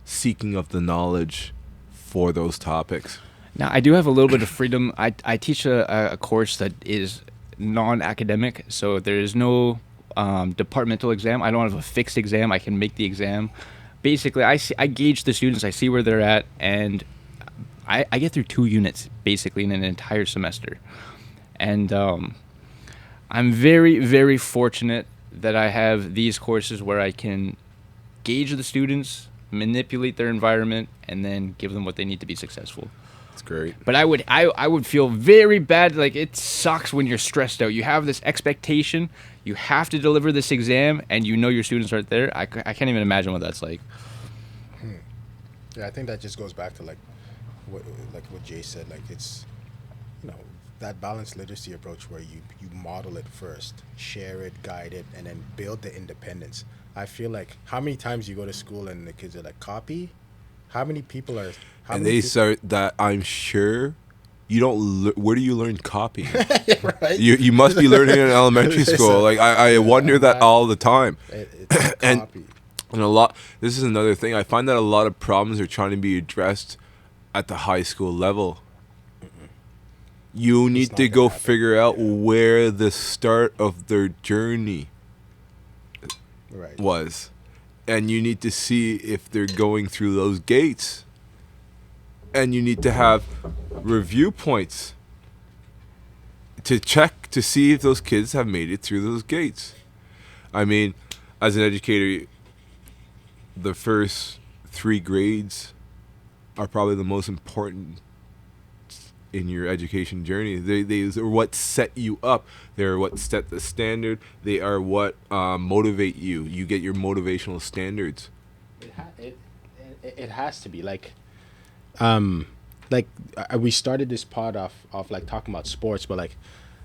seeking of the knowledge for those topics. Now, I do have a little bit of freedom. I teach a course that is non-academic, so there is no departmental exam. I don't have a fixed exam. I can make the exam. Basically, I gauge the students. I see where they're at, and I get through 2 units, basically, in an entire semester. And I'm very, very fortunate that I have these courses where I can gauge the students, manipulate their environment, and then give them what they need to be successful. That's great. But I would feel very bad. Like, it sucks when you're stressed out. You have this expectation. You have to deliver this exam, and your students aren't there. I can't even imagine what that's like. Yeah, I think that just goes back to what Jay said. Like, it's that balanced literacy approach where you model it first, share it, guide it, and then build the independence. I feel like how many times you go to school and the kids are like, copy? How many people are... And they start that, I'm sure, you don't... where do you learn copy? Right? You must be learning in elementary school. Like, I wonder that all the time. It's a copy. And this is another thing. I find that a lot of problems are trying to be addressed at the high school level. You need to go figure out where the start of their journey was. And you need to see if they're going through those gates. And you need to have review points to check to see if those kids have made it through those gates. I mean, as an educator, the first 3 grades are probably the most important in your education journey. They are what set you up. They're what set the standard. They are what motivate you. You get your motivational standards. It has to be we started this pod off like talking about sports, but like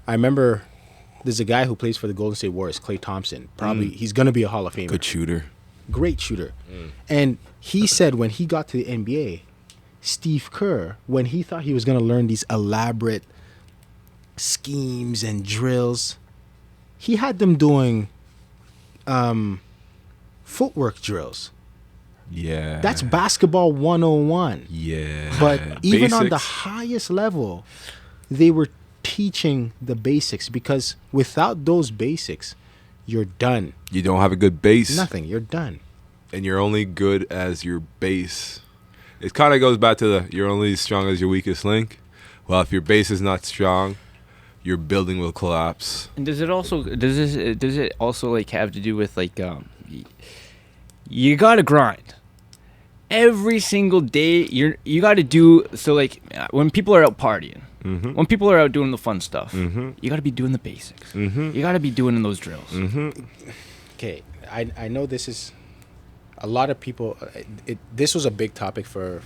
I remember there's a guy who plays for the Golden State Warriors, Klay Thompson. Probably he's gonna be a Hall of Famer. Good shooter. Great shooter. And he said when he got to the NBA, Steve Kerr, when he thought he was going to learn these elaborate schemes and drills, he had them doing footwork drills. Yeah. That's basketball 101. Yeah. But even on the Basics. highest level, they were teaching the basics, because without those basics, you're done. You don't have a good base. Nothing. You're done. And you're only good as your base. It kind of goes back to the you're only as strong as your weakest link. Well, if your base is not strong, your building will collapse. And does it also like have to do with like you gotta grind every single day. You gotta do so. Like when people are out partying, when people are out doing the fun stuff, you gotta be doing the basics. You gotta be doing those drills. Okay, I know this is a lot of people. This was a big topic for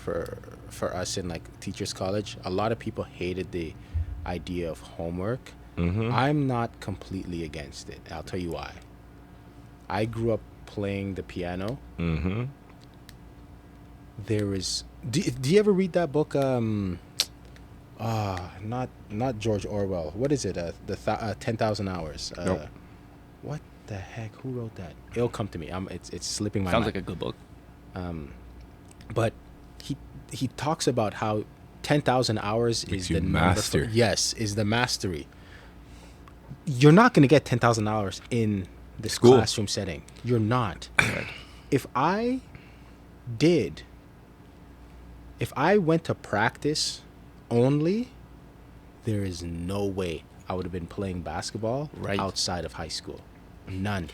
us in like teachers college. A lot of people hated the idea of homework. I'm not completely against it. I'll tell you why. I grew up playing the piano. There is. Do you ever read that book? Not George Orwell. What is it? The 10,000 Hours. Nope. What the heck? Who wrote that? It'll come to me. It's slipping my Sounds mind. like a good book. But he talks about how 10,000 hours Makes is you the master. number. Yes, is the mastery. You're not going to get 10,000 hours in this School. classroom setting. You're not. If I went to practice only, there is no way I would have been playing basketball outside of high school. None.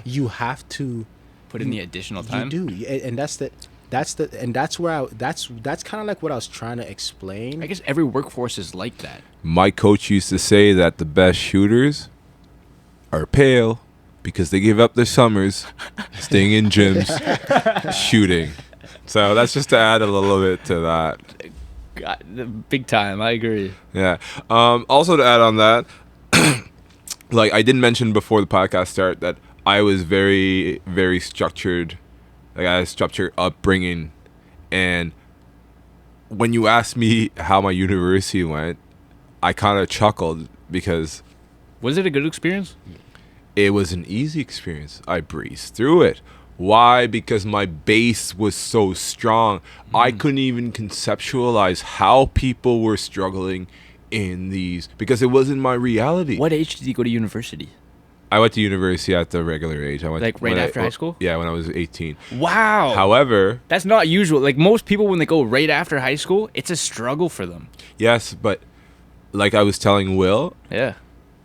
You have to Put in the additional time. You do, and that's where that's kind of like what I was trying to explain. I guess every workforce is like that. My coach used to say that the best shooters are pale because they give up their summers staying in gyms shooting. So that's just to add a little bit to that. God, big time. I agree. Yeah. Also to add on that, like I did mention before the podcast start that I was very, very structured. Like I had a structured upbringing, and when you asked me how my university went, I kind of chuckled because Was it a good experience? it was an easy experience. I breezed through it. Why? Because my base was so strong. I couldn't even conceptualize how people were struggling in these because it wasn't my reality. What age did you go to university? I went to university at the regular age. I went Like right after high school? Yeah, when I was 18. Wow. However, That's not usual. Like most people, when they go right after high school, it's a struggle for them. yes, but like I was telling Will, Yeah.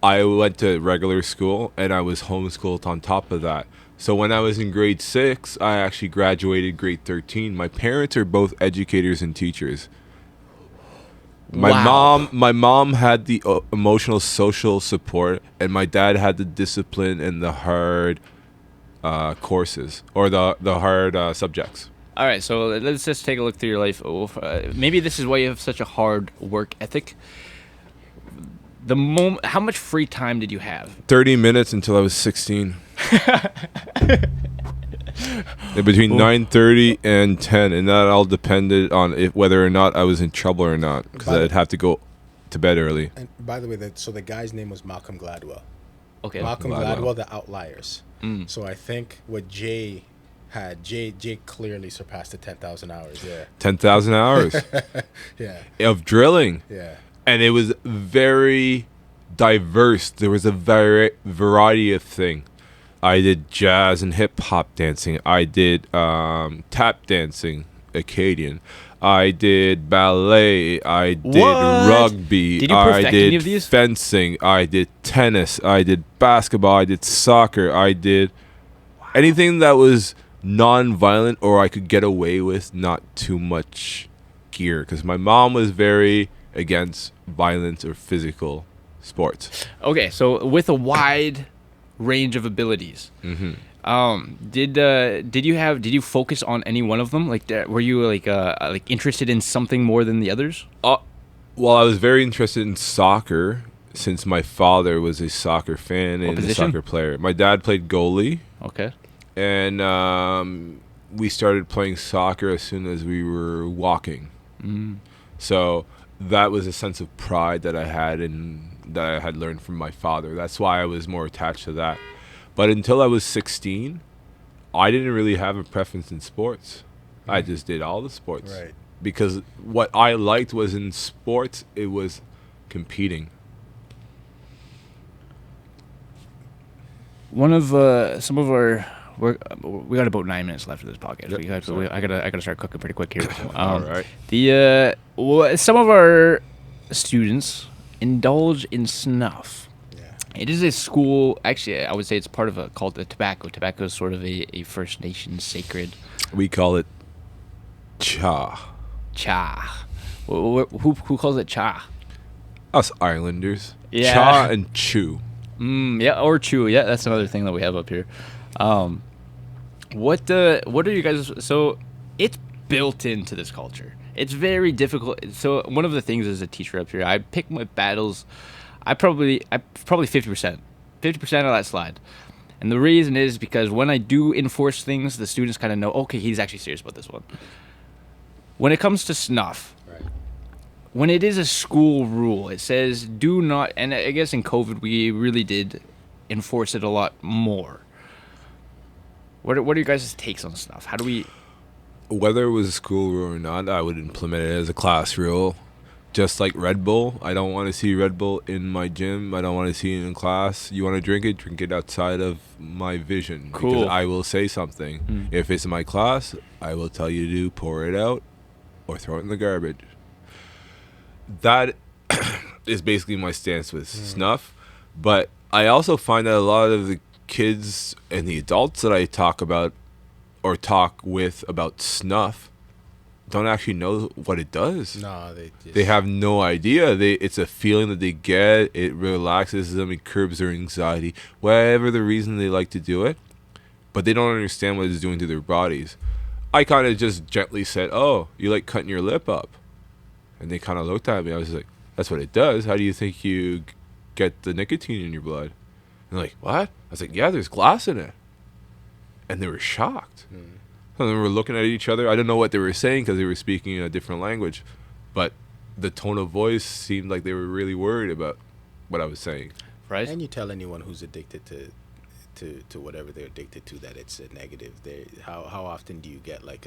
I went to regular school and I was homeschooled on top of that. So when I was in grade 6, I actually graduated grade 13. My parents are both educators and teachers. Wow. My mom had the emotional social support, and my dad had the discipline and the hard courses or the hard subjects. All right, so let's just take a look through your life. Maybe this is why you have such a hard work ethic. How much free time did you have? 30 minutes until I was 16. And between 9:30 and 10, and that all depended on whether or not I was in trouble or not, because I'd have to go to bed early. And by the way, so the guy's name was Malcolm Gladwell. Okay. Malcolm Gladwell. Gladwell, the Outliers. Mm. So I think what Jay had, Jay clearly surpassed the 10,000 hours. Yeah. 10,000 hours Yeah. of drilling. Yeah. And it was very diverse. There was a variety of things. I did jazz and hip hop dancing. I did tap dancing, Acadian. I did ballet. I did What? rugby. Did you I perfect did any of these? fencing. I did tennis. I did basketball. I did soccer. I did anything that was non-violent or I could get away with not too much gear. Because my mom was very against violence or physical sports. Okay, so with a wide range of abilities, did you focus on any one of them? Like, were you like interested in something more than the others? Well, I was very interested in soccer since my father was a soccer fan and a position? soccer player. My dad played goalie, Okay. and we started playing soccer as soon as we were walking. So that was a sense of pride that I had and that I had learned from my father. That's why I was more attached to that. But until I was 16, I didn't really have a preference in sports. I just did all the sports. Right. Because what I liked was in sports, it was competing. One of some of our we got about 9 minutes left of this podcast. Yep, I gotta start cooking pretty quick here. All right. Some of our students indulge in snuff. Yeah. It is a school. Actually, I would say it's part of a called the tobacco. Tobacco is sort of a First Nation sacred We call it cha. cha. Who calls it cha? Us Islanders. Yeah. Cha and chew. Yeah, or chew. Yeah, that's another thing that we have up here. What are you guys? So it's built into this culture. It's very difficult. So one of the things as a teacher up here, I pick my battles. I probably 50% of that slide. And the reason is because when I do enforce things, the students kind of know, okay, he's actually serious about this one. When it comes to snuff, Right. when it is a school rule, it says do not, and I guess in COVID we really did enforce it a lot more. What are your guys' takes on snuff? How do we... Whether it was a school rule or not, I would implement it as a class rule. Just like Red Bull, I don't want to see Red Bull in my gym. I don't want to see it in class. You want to drink it outside of my vision. Cool. Because I will say something. If it's in my class, I will tell you to pour it out or throw it in the garbage. That is basically my stance with snuff. But I also find that a lot of the kids and the adults that I talk about or talk with about snuff don't actually know what it does. No, They have no idea. It's a feeling that they get. It relaxes them. It curbs their anxiety. Whatever the reason they like to do it, but they don't understand what it's doing to their bodies. I kind of just gently said, "Oh, you like cutting your lip up?" And they kind of looked at me. I was like, "That's what it does. How do you think you get the nicotine in your blood?" And they're like, "What?" I was like, "Yeah, there's glass in it." And they were shocked. And they were looking at each other. I don't know what they were saying because they were speaking in a different language. But the tone of voice seemed like they were really worried about what I was saying. Right? And you tell anyone who's addicted to whatever they're addicted to that it's a negative. How often do you get like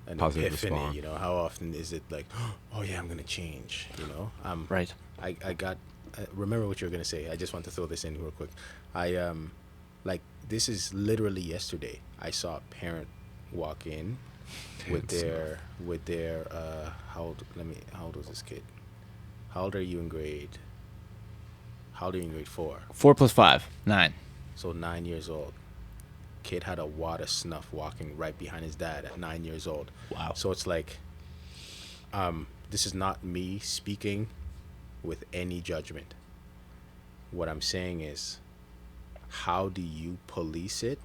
an Positive epiphany? response. You know, how often is it like, oh yeah, I'm gonna change? You know, Right. I got remember what you were gonna say. I just want to throw this in real quick. Like this is literally yesterday. I saw a parent walk in with their how old was this kid? How old are you in grade? How old are you in grade 4? 4 + 5, 9. So 9 years old. Kid had a wad of snuff walking right behind his dad at 9 years old. Wow. So it's like, this is not me speaking with any judgment. What I'm saying is, how do you police it?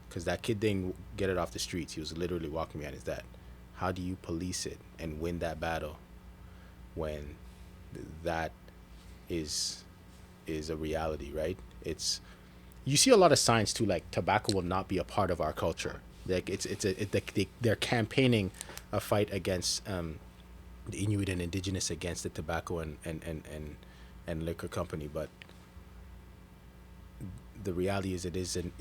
Because that kid didn't get it off the streets. He was literally walking behind his dad. How do you police it and win that battle when that is a reality, right? You see a lot of signs too, like tobacco will not be a part of our culture. Like they're campaigning a fight against the Inuit and Indigenous against the tobacco and liquor company, but the reality is it is an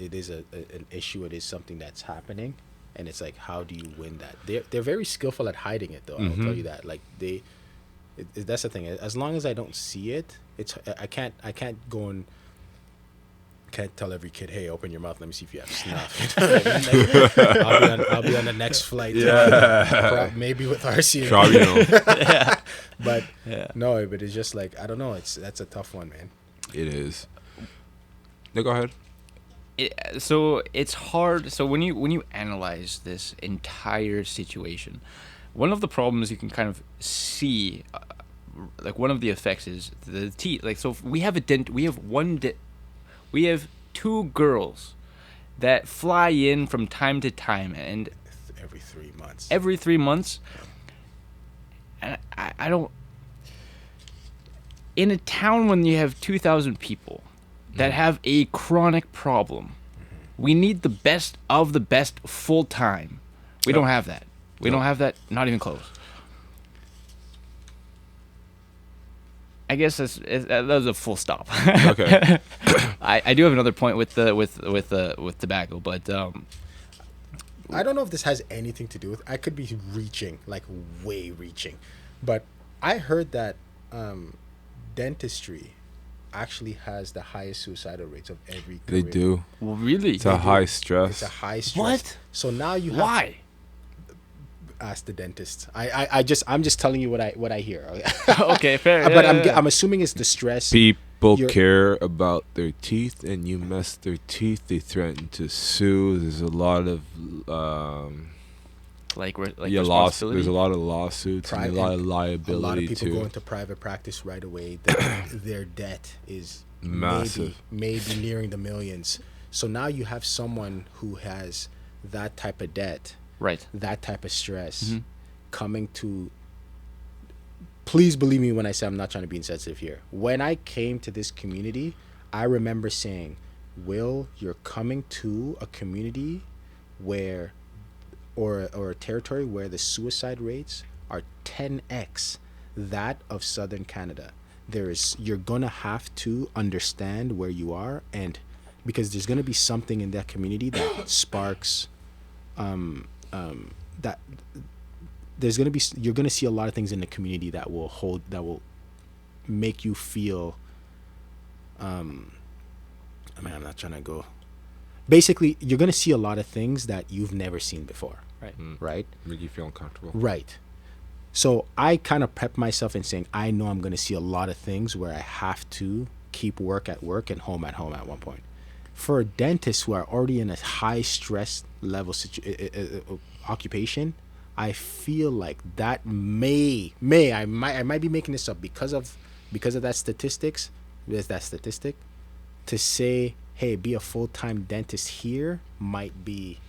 issue. It is something that's happening, and it's like, how do you win that? They're very skillful at hiding it, though. I'll tell you that. Like that's the thing. As long as I don't see it, I can't go and can't tell every kid, hey, open your mouth, let me see if you have snuff. You know what I mean? Like, I'll be on the next flight. Maybe with RC. But no, but it's just like, I don't know. That's a tough one, man. It is. No, go ahead. So it's hard. So when you analyze this entire situation, one of the problems you can kind of see, like one of the effects is the teeth. Like, so we have we have 2 girls that fly in from time to time, and every 3 months. Every 3 months, and I don't. In a town when you have 2,000 people that have a chronic problem, we need the best of the best full time. We don't have that. We don't have that. Not even close. I guess that was a full stop. Okay. I do have another point with tobacco, but I don't know if this has anything to do with. I could be reaching, like way reaching, but I heard that dentistry actually has the highest suicidal rates of every They career. do. Well, really? It's a high stress. It's a high stress. What? So now you have Why? ask the dentist. I'm just telling you what I hear. Okay, fair. But yeah. I'm assuming it's the stress. People You're- care about their teeth, and you mess their teeth, they threaten to sue. There's a lot of like responsibility. There's a lot of lawsuits and a lot of a liability lot of people too. go into private practice right away. Their debt is Massive. maybe nearing the millions. So now you have someone who has that type of debt, Right. that type of stress, Mhm. coming to. Please believe me when I say I'm not trying to be insensitive here. When I came to this community, I remember saying, "Will, you're coming to a community where, or a territory where the suicide rates are 10x that of Southern Canada. You're gonna have to understand where you are, and because there's gonna be something in that community that sparks, that." You're gonna see a lot of things in the community that will make you feel I'm not trying to go, basically you're gonna see a lot of things that you've never seen before, right? Make you feel uncomfortable. Right. So I kind of prep myself in saying I know I'm gonna see a lot of things where I have to keep work at work and home at home at one point. For dentists who are already in a high stress level occupation, I feel like that I might be making this up because of that statistics. There's that statistic to say, hey, be a full-time dentist here might be.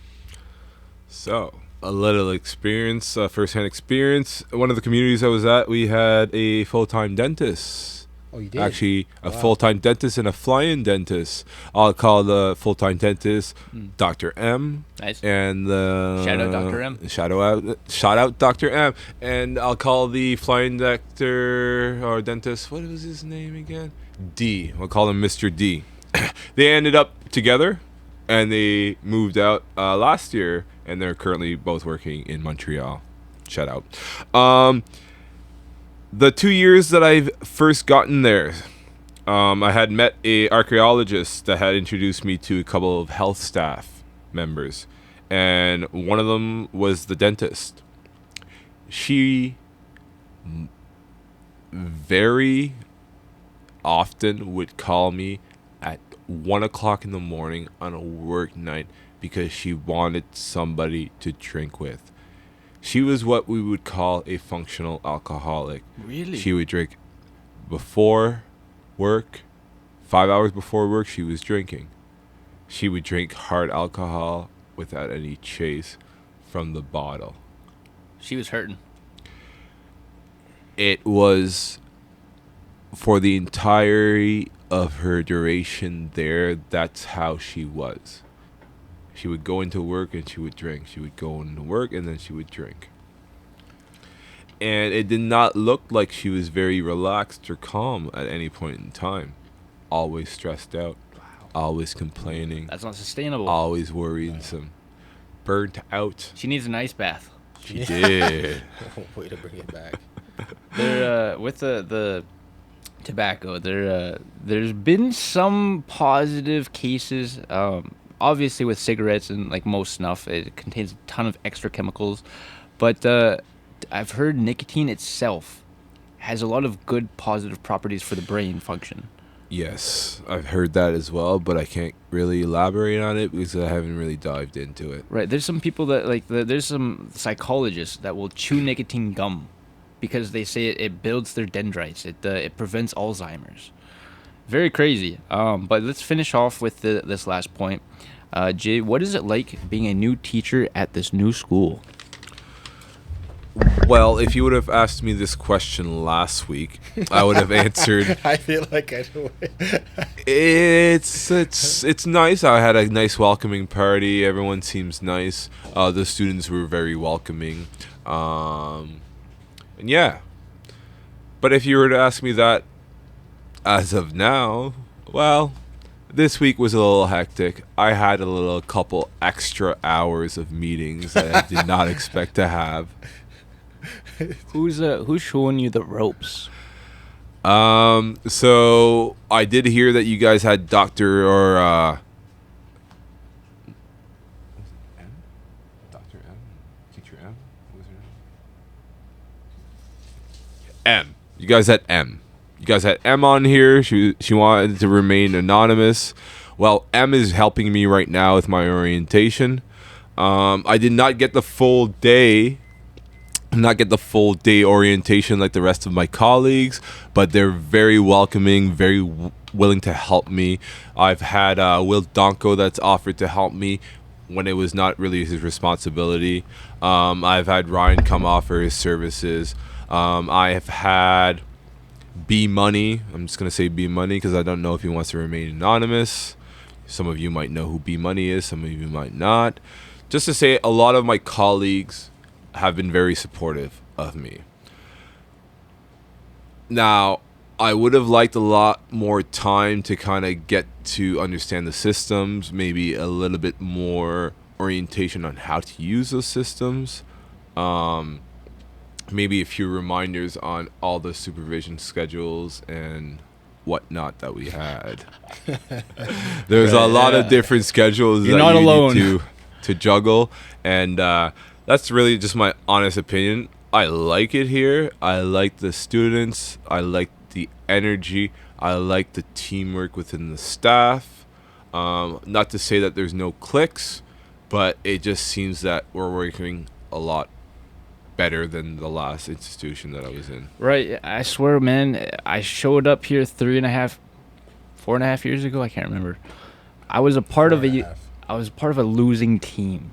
So, a little experience, first-hand experience. One of the communities I was at, we had a full-time dentist. Oh, you did? Actually, a Wow. full-time dentist and a fly-in dentist. I'll call the full-time dentist Dr. M. Nice. And Shout out Dr. M. Shout out Dr. M. And I'll call the flying doctor or dentist. What was his name again? D. We'll call him Mr. D. They ended up together, and they moved out last year, and they're currently both working in Montreal. Shout out. The 2 years that I've first gotten there, I had met a archaeologist that had introduced me to a couple of health staff members, and one of them was the dentist. She very often would call me at 1 o'clock in the morning on a work night because she wanted somebody to drink with. She was what we would call a functional alcoholic. Really? She would drink before work, 5 hours before work, she was drinking. She would drink hard alcohol without any chase from the bottle. She was hurting. It was for the entirety of her duration there, that's how she was. She would go into work and she would drink. She would go into work and then she would drink. And it did not look like she was very relaxed or calm at any point in time. Always stressed out. Always complaining. That's not sustainable. Always worrisome. Burnt out. She needs an ice bath. She did. Way to bring it back. There, with the tobacco, there's been some positive cases. Obviously, with cigarettes and like most snuff, it contains a ton of extra chemicals. But I've heard nicotine itself has a lot of good positive properties for the brain function. Yes, I've heard that as well, but I can't really elaborate on it because I haven't really dived into it. Right. There's some people that there's some psychologists that will chew nicotine gum because they say it builds their dendrites. It prevents Alzheimer's. Very crazy. But let's finish off with this last point. Jay, what is it like being a new teacher at this new school? Well, if you would have asked me this question last week, I would have answered. I feel like I know. It's nice. I had a nice welcoming party. Everyone seems nice. The students were very welcoming. And yeah. But if you were to ask me that as of now, well, This week was a little hectic. I had a little couple extra hours of meetings that I did not expect to have. Who's showing you the ropes? So I did hear that you guys had Dr. or M? Dr. M? Teacher M? What was her name? M. You guys had M. You guys had M on here. She wanted to remain anonymous. Well, M is helping me right now with my orientation. I did not get the full day orientation like the rest of my colleagues, but they're very welcoming, very willing to help me. I've had Will Donkoh that's offered to help me when it was not really his responsibility. I've had Ryan come offer his services. I have had B Money. I'm just going to say B Money because I don't know if he wants to remain anonymous. Some of you might know who B Money is, some of you might not. Just to say, a lot of my colleagues have been very supportive of me. Now, I would have liked a lot more time to kind of get to understand the systems, maybe a little bit more orientation on how to use those systems. Maybe a few reminders on all the supervision schedules and whatnot that we had. There's a lot of different schedules You're that not you alone. need to juggle, and that's really just my honest opinion. I like it here. I like the students. I like the energy. I like the teamwork within the staff. Not to say that there's no cliques, but it just seems that we're working a lot better than the last institution that I was in. Right. I swear, man, I showed up here 4.5 years ago. I can't remember. I was a part of a losing team.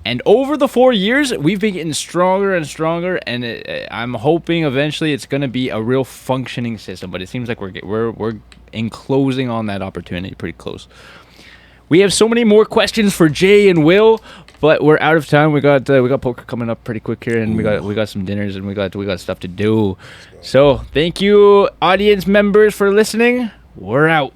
And over the 4 years, we've been getting stronger and stronger, and I'm hoping eventually it's going to be a real functioning system. But it seems like we're enclosing on that opportunity pretty close. We have so many more questions for Jay and Will, but we're out of time. We got poker coming up pretty quick here, and we got some dinners, and we got stuff to do. So thank you, audience members, for listening. We're out.